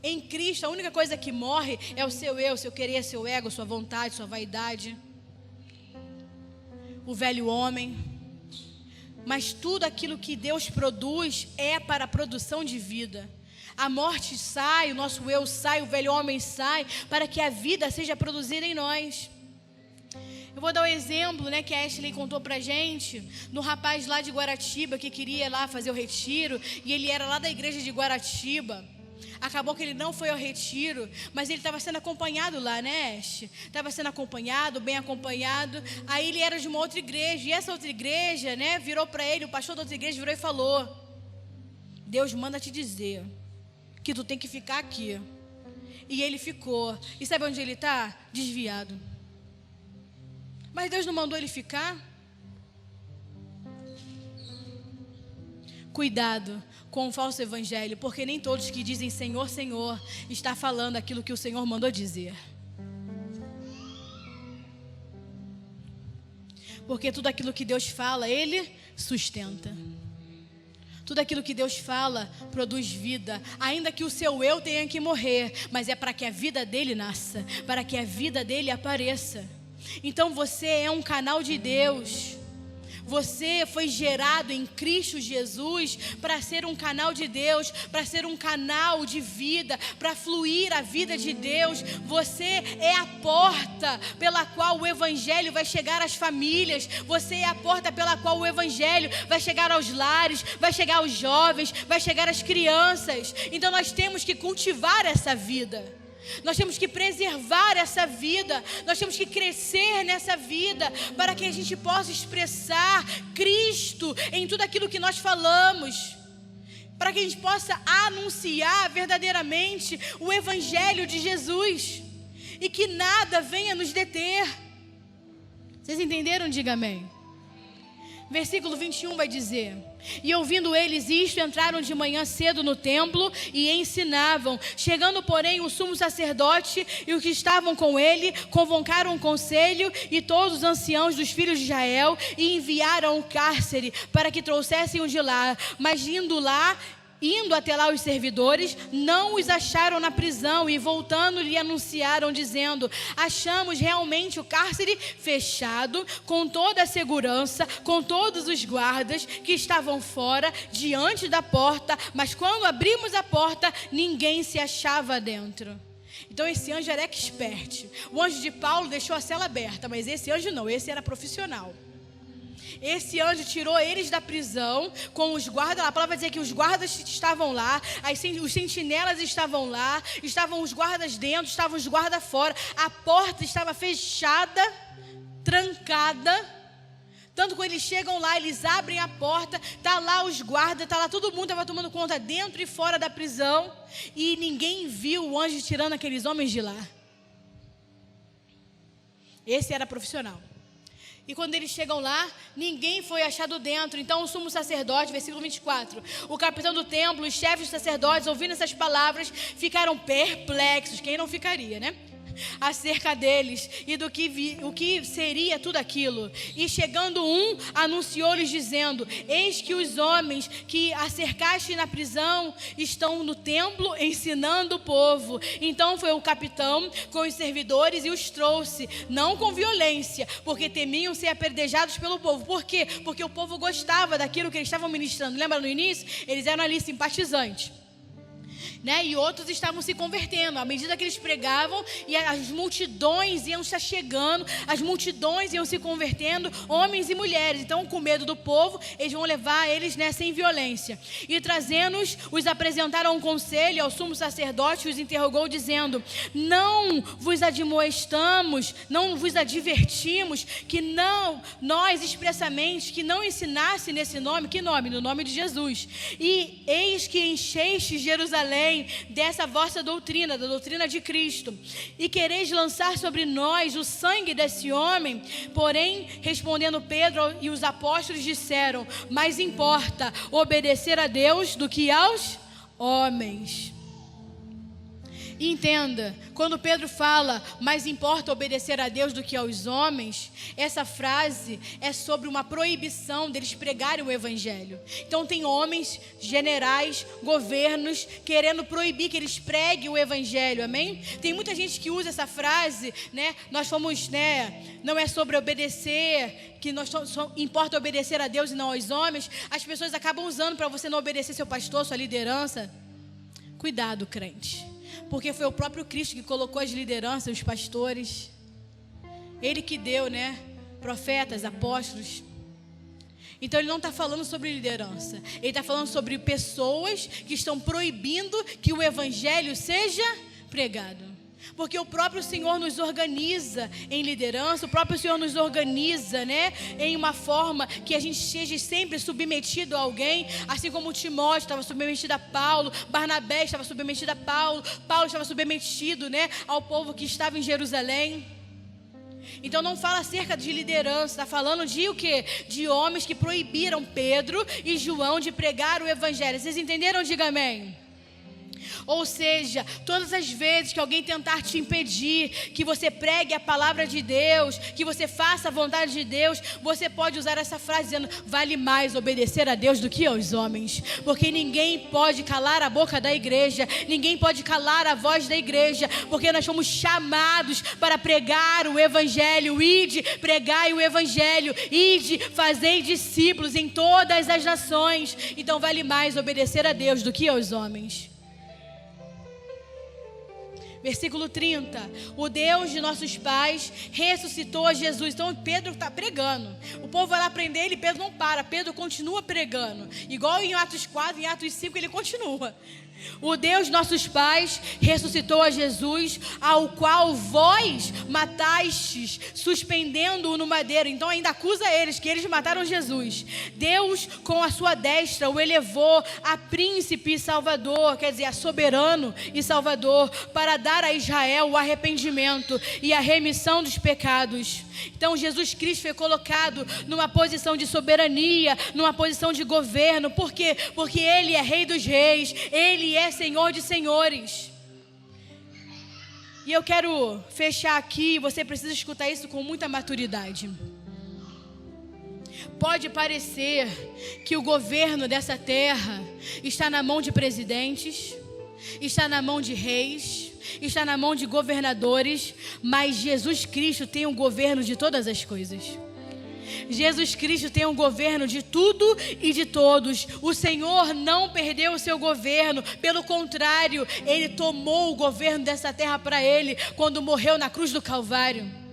Em Cristo, a única coisa que morre é o seu eu, seu querer, seu ego, sua vontade, sua vaidade. O velho homem. Mas tudo aquilo que Deus produz é para a produção de vida. A morte sai, o nosso eu sai, o velho homem sai, para que a vida seja produzida em nós. Eu vou dar um exemplo, né, que a Ashley contou pra gente, no rapaz lá de Guaratiba, que queria lá fazer o retiro, e ele era lá da igreja de Guaratiba. Acabou que ele não foi ao retiro, mas ele estava sendo acompanhado lá, né, Ash? Estava sendo acompanhado, bem acompanhado. Aí ele era de uma outra igreja, e essa outra igreja, né, virou para ele, o pastor da outra igreja virou e falou: Deus manda te dizer que tu tem que ficar aqui. E ele ficou. E sabe onde ele está? Desviado. Mas Deus não mandou ele ficar? Cuidado com o falso evangelho, porque nem todos que dizem Senhor, Senhor, está falando aquilo que o Senhor mandou dizer. Porque tudo aquilo que Deus fala, Ele sustenta. Tudo aquilo que Deus fala produz vida, ainda que o seu eu tenha que morrer, mas é para que a vida dele nasça, para que a vida dele apareça. Então você é um canal de Deus. Você foi gerado em Cristo Jesus para ser um canal de Deus, para ser um canal de vida, para fluir a vida de Deus. Você é a porta pela qual o Evangelho vai chegar às famílias. Você é a porta pela qual o Evangelho vai chegar aos lares, vai chegar aos jovens, vai chegar às crianças. Então nós temos que cultivar essa vida. Nós temos que preservar essa vida, nós temos que crescer nessa vida, para que a gente possa expressar Cristo em tudo aquilo que nós falamos, para que a gente possa anunciar verdadeiramente o Evangelho de Jesus, e que nada venha nos deter. Vocês entenderam? Diga amém. Versículo 21 vai dizer: e ouvindo eles isto, entraram de manhã cedo no templo e ensinavam. Chegando, porém, o sumo sacerdote e os que estavam com ele, convocaram um conselho e todos os anciãos dos filhos de Israel, e enviaram o cárcere para que trouxessem-o de lá. Mas indo até lá os servidores, não os acharam na prisão, e voltando lhe anunciaram, dizendo: achamos realmente o cárcere fechado, com toda a segurança, com todos os guardas que estavam fora, diante da porta, mas quando abrimos a porta, ninguém se achava dentro. Então esse anjo era expert. O anjo de Paulo deixou a cela aberta, mas esse anjo não, esse era profissional. Esse anjo tirou eles da prisão com os guardas. A palavra vai dizer que os guardas estavam lá, os sentinelas estavam lá, estavam os guardas dentro, estavam os guardas fora. A porta estava fechada, trancada. Tanto quando eles chegam lá, eles abrem a porta, tá lá os guardas, tá lá todo mundo, estava tomando conta dentro e fora da prisão, e ninguém viu o anjo tirando aqueles homens de lá. Esse era profissional. E quando eles chegam lá, ninguém foi achado dentro. Então o sumo sacerdote, versículo 24, o capitão do templo, os chefes dos sacerdotes, ouvindo essas palavras, ficaram perplexos. Quem não ficaria, né? Acerca deles e do o que seria tudo aquilo. E chegando anunciou-lhes dizendo: eis que os homens que acercaste na prisão estão no templo ensinando o povo. Então foi o capitão com os servidores e os trouxe, não com violência, porque temiam ser apedrejados pelo povo. Por quê? Porque o povo gostava daquilo que eles estavam ministrando. Lembra no início? Eles eram ali simpatizantes, né? E outros estavam se convertendo à medida que eles pregavam, e as multidões iam se chegando, as multidões iam se convertendo, homens e mulheres. Então, com medo do povo, eles vão levar eles, né, sem violência. E trazendo-os, os apresentaram a um conselho, ao sumo sacerdote, os interrogou dizendo: não vos admoestamos, não vos advertimos que não, nós expressamente, que não ensinasse nesse nome. Que nome? No nome de Jesus. E eis que encheste Jerusalém dessa vossa doutrina, da doutrina de Cristo, e quereis lançar sobre nós o sangue desse homem. Porém, respondendo Pedro e os apóstolos, disseram: mais importa obedecer a Deus do que aos homens. E entenda, quando Pedro fala, mais importa obedecer a Deus do que aos homens, essa frase é sobre uma proibição deles pregarem o Evangelho. Então tem homens, generais, governos, querendo proibir que eles preguem o Evangelho, amém? Tem muita gente que usa essa frase, né? Nós fomos, né? Não é sobre obedecer, que importa obedecer a Deus e não aos homens. As pessoas acabam usando para você não obedecer seu pastor, sua liderança. Cuidado, crente. Porque foi o próprio Cristo que colocou as lideranças, os pastores. Ele que deu, né? Profetas, apóstolos. Então ele não está falando sobre liderança. Ele está falando sobre pessoas que estão proibindo que o evangelho seja pregado. Porque o próprio Senhor nos organiza em liderança, o próprio Senhor nos organiza, né, em uma forma que a gente esteja sempre submetido a alguém, assim como Timóteo estava submetido a Paulo, Barnabé estava submetido a Paulo, Paulo estava submetido, né, ao povo que estava em Jerusalém. Então não fala acerca de liderança, está falando de o quê? De homens que proibiram Pedro e João de pregar o evangelho. Vocês entenderam? Diga amém. Ou seja, todas as vezes que alguém tentar te impedir que você pregue a palavra de Deus, que você faça a vontade de Deus, você pode usar essa frase dizendo: vale mais obedecer a Deus do que aos homens. Porque ninguém pode calar a boca da igreja, ninguém pode calar a voz da igreja, porque nós fomos chamados para pregar o evangelho. Ide, pregai o evangelho, ide, fazei discípulos em todas as nações. Então vale mais obedecer a Deus do que aos homens. Versículo 30, o Deus de nossos pais ressuscitou a Jesus. Então Pedro está pregando, o povo vai lá prender ele, Pedro não para, Pedro continua pregando, igual em Atos 4, em Atos 5 ele continua. O Deus de nossos pais ressuscitou a Jesus, ao qual vós matastes, suspendendo-o no madeiro. Então ainda acusa eles, que eles mataram Jesus. Deus com a sua destra o elevou a príncipe e salvador, quer dizer, a soberano e salvador, para dar a Israel o arrependimento e a remissão dos pecados. Então Jesus Cristo foi colocado numa posição de soberania, numa posição de governo. Por quê? Porque Ele é Rei dos Reis, Ele é Senhor de Senhores. E eu quero fechar aqui, você precisa escutar isso com muita maturidade. Pode parecer que o governo dessa terra está na mão de presidentes, está na mão de reis, está na mão de governadores, mas Jesus Cristo tem o governo de todas as coisas. Jesus Cristo tem um governo de tudo e de todos. O Senhor não perdeu o seu governo, pelo contrário, Ele tomou o governo dessa terra para Ele, quando morreu na cruz do Calvário.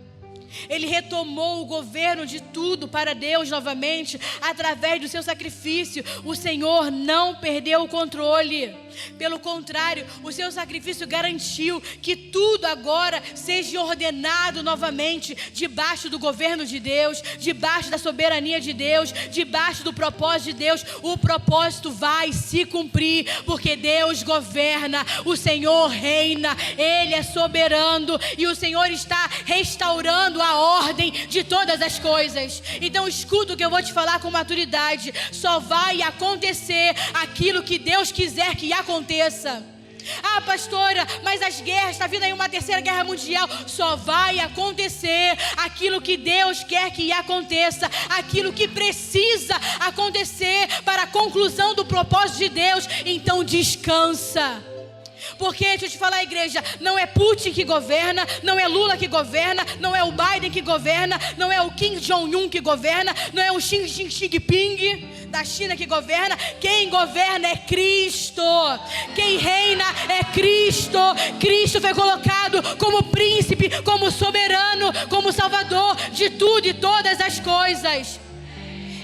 Ele retomou o governo de tudo para Deus novamente, através do seu sacrifício. O Senhor não perdeu o controle. Pelo contrário, o seu sacrifício garantiu que tudo agora seja ordenado novamente, debaixo do governo de Deus, debaixo da soberania de Deus, debaixo do propósito de Deus. O propósito vai se cumprir, porque Deus governa, o Senhor reina, Ele é soberano e o Senhor está restaurando a ordem de todas as coisas. Então escuta o que eu vou te falar com maturidade. Só vai acontecer aquilo que Deus quiser que aconteça. Ah, pastora, mas as guerras, está vindo aí uma terceira guerra mundial. Só vai acontecer aquilo que Deus quer que aconteça, aquilo que precisa acontecer para a conclusão do propósito de Deus. Então descansa. Porque, deixa eu te falar, igreja, não é Putin que governa, não é Lula que governa, não é o Biden que governa, não é o Kim Jong-un que governa, não é o Xi Jinping da China que governa. Quem governa é Cristo, quem reina é Cristo. Cristo foi colocado como príncipe, como soberano, como salvador de tudo e todas as coisas.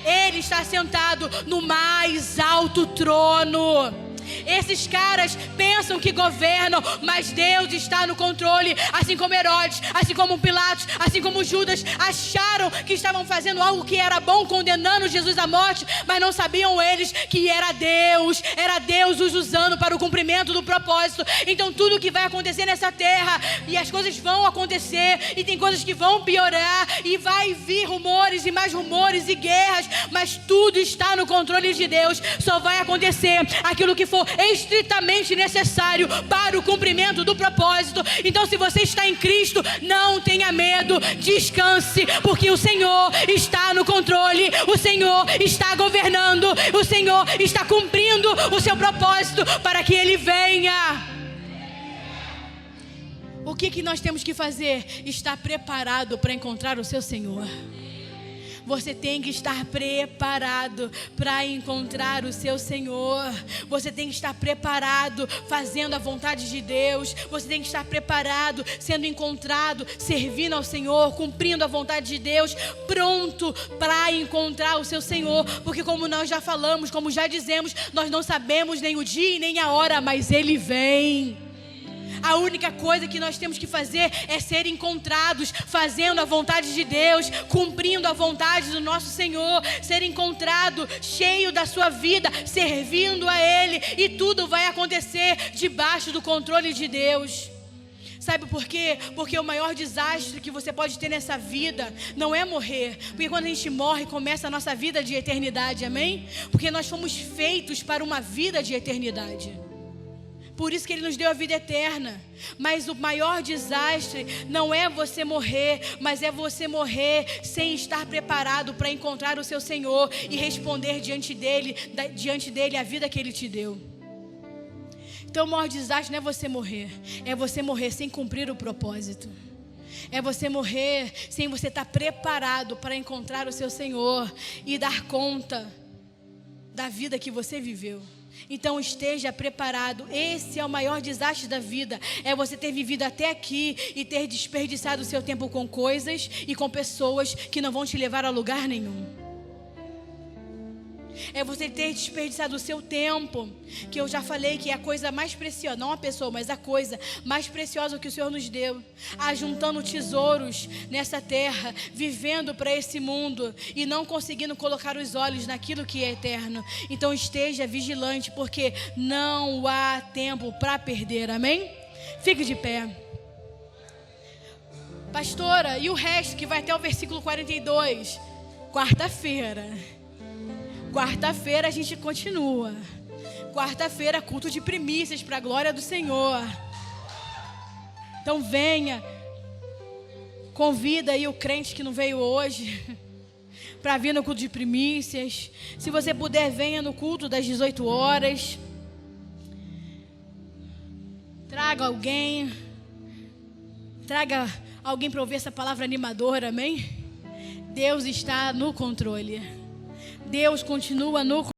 Ele está sentado no mais alto trono. Esses caras pensam que governam, mas Deus está no controle. Assim como Herodes, assim como Pilatos, assim como Judas acharam que estavam fazendo algo que era bom, condenando Jesus à morte, mas não sabiam eles que era Deus os usando para o cumprimento do propósito. Então tudo que vai acontecer nessa terra, e as coisas vão acontecer, e tem coisas que vão piorar, e vai vir rumores e mais rumores e guerras, mas tudo está no controle de Deus. Só vai acontecer aquilo que for estritamente necessário para o cumprimento do propósito. Então, se você está em Cristo, não tenha medo, descanse, porque o Senhor está no controle, o Senhor está governando, o Senhor está cumprindo o seu propósito para que Ele venha. O que nós temos que fazer? Estar preparado para encontrar o seu Senhor. Você tem que estar preparado para encontrar o seu Senhor. Você tem que estar preparado fazendo a vontade de Deus. Você tem que estar preparado sendo encontrado, servindo ao Senhor, cumprindo a vontade de Deus, pronto para encontrar o seu Senhor. Porque como nós já falamos, como já dizemos, nós não sabemos nem o dia e nem a hora, mas Ele vem. A única coisa que nós temos que fazer é ser encontrados, fazendo a vontade de Deus, cumprindo a vontade do nosso Senhor, ser encontrado, cheio da sua vida, servindo a Ele, e tudo vai acontecer debaixo do controle de Deus. Sabe por quê? Porque o maior desastre que você pode ter nessa vida não é morrer. Porque quando a gente morre, começa a nossa vida de eternidade, amém? Porque nós fomos feitos para uma vida de eternidade. Por isso que Ele nos deu a vida eterna. Mas o maior desastre não é você morrer, mas é você morrer sem estar preparado para encontrar o seu Senhor e responder diante dele a vida que Ele te deu. Então o maior desastre não é você morrer, é você morrer sem cumprir o propósito. É você morrer sem você estar preparado para encontrar o seu Senhor e dar conta da vida que você viveu. Então esteja preparado. Esse é o maior desastre da vida. É você ter vivido até aqui e ter desperdiçado o seu tempo com coisas e com pessoas que não vão te levar a lugar nenhum. É você ter desperdiçado o seu tempo, que eu já falei que é a coisa mais preciosa, não a pessoa, mas a coisa mais preciosa que o Senhor nos deu, ajuntando tesouros nessa terra, vivendo para esse mundo e não conseguindo colocar os olhos naquilo que é eterno. Então esteja vigilante, porque não há tempo para perder, amém? Fique de pé. Pastora, e o resto que vai até o versículo 42? Quarta-feira a gente continua. Quarta-feira, culto de primícias para a glória do Senhor. Então venha. Convida aí o crente que não veio hoje para vir no culto de primícias. Se você puder, venha no culto das 18 horas. Traga alguém para ouvir essa palavra animadora, amém? Deus está no controle. Deus continua no controle.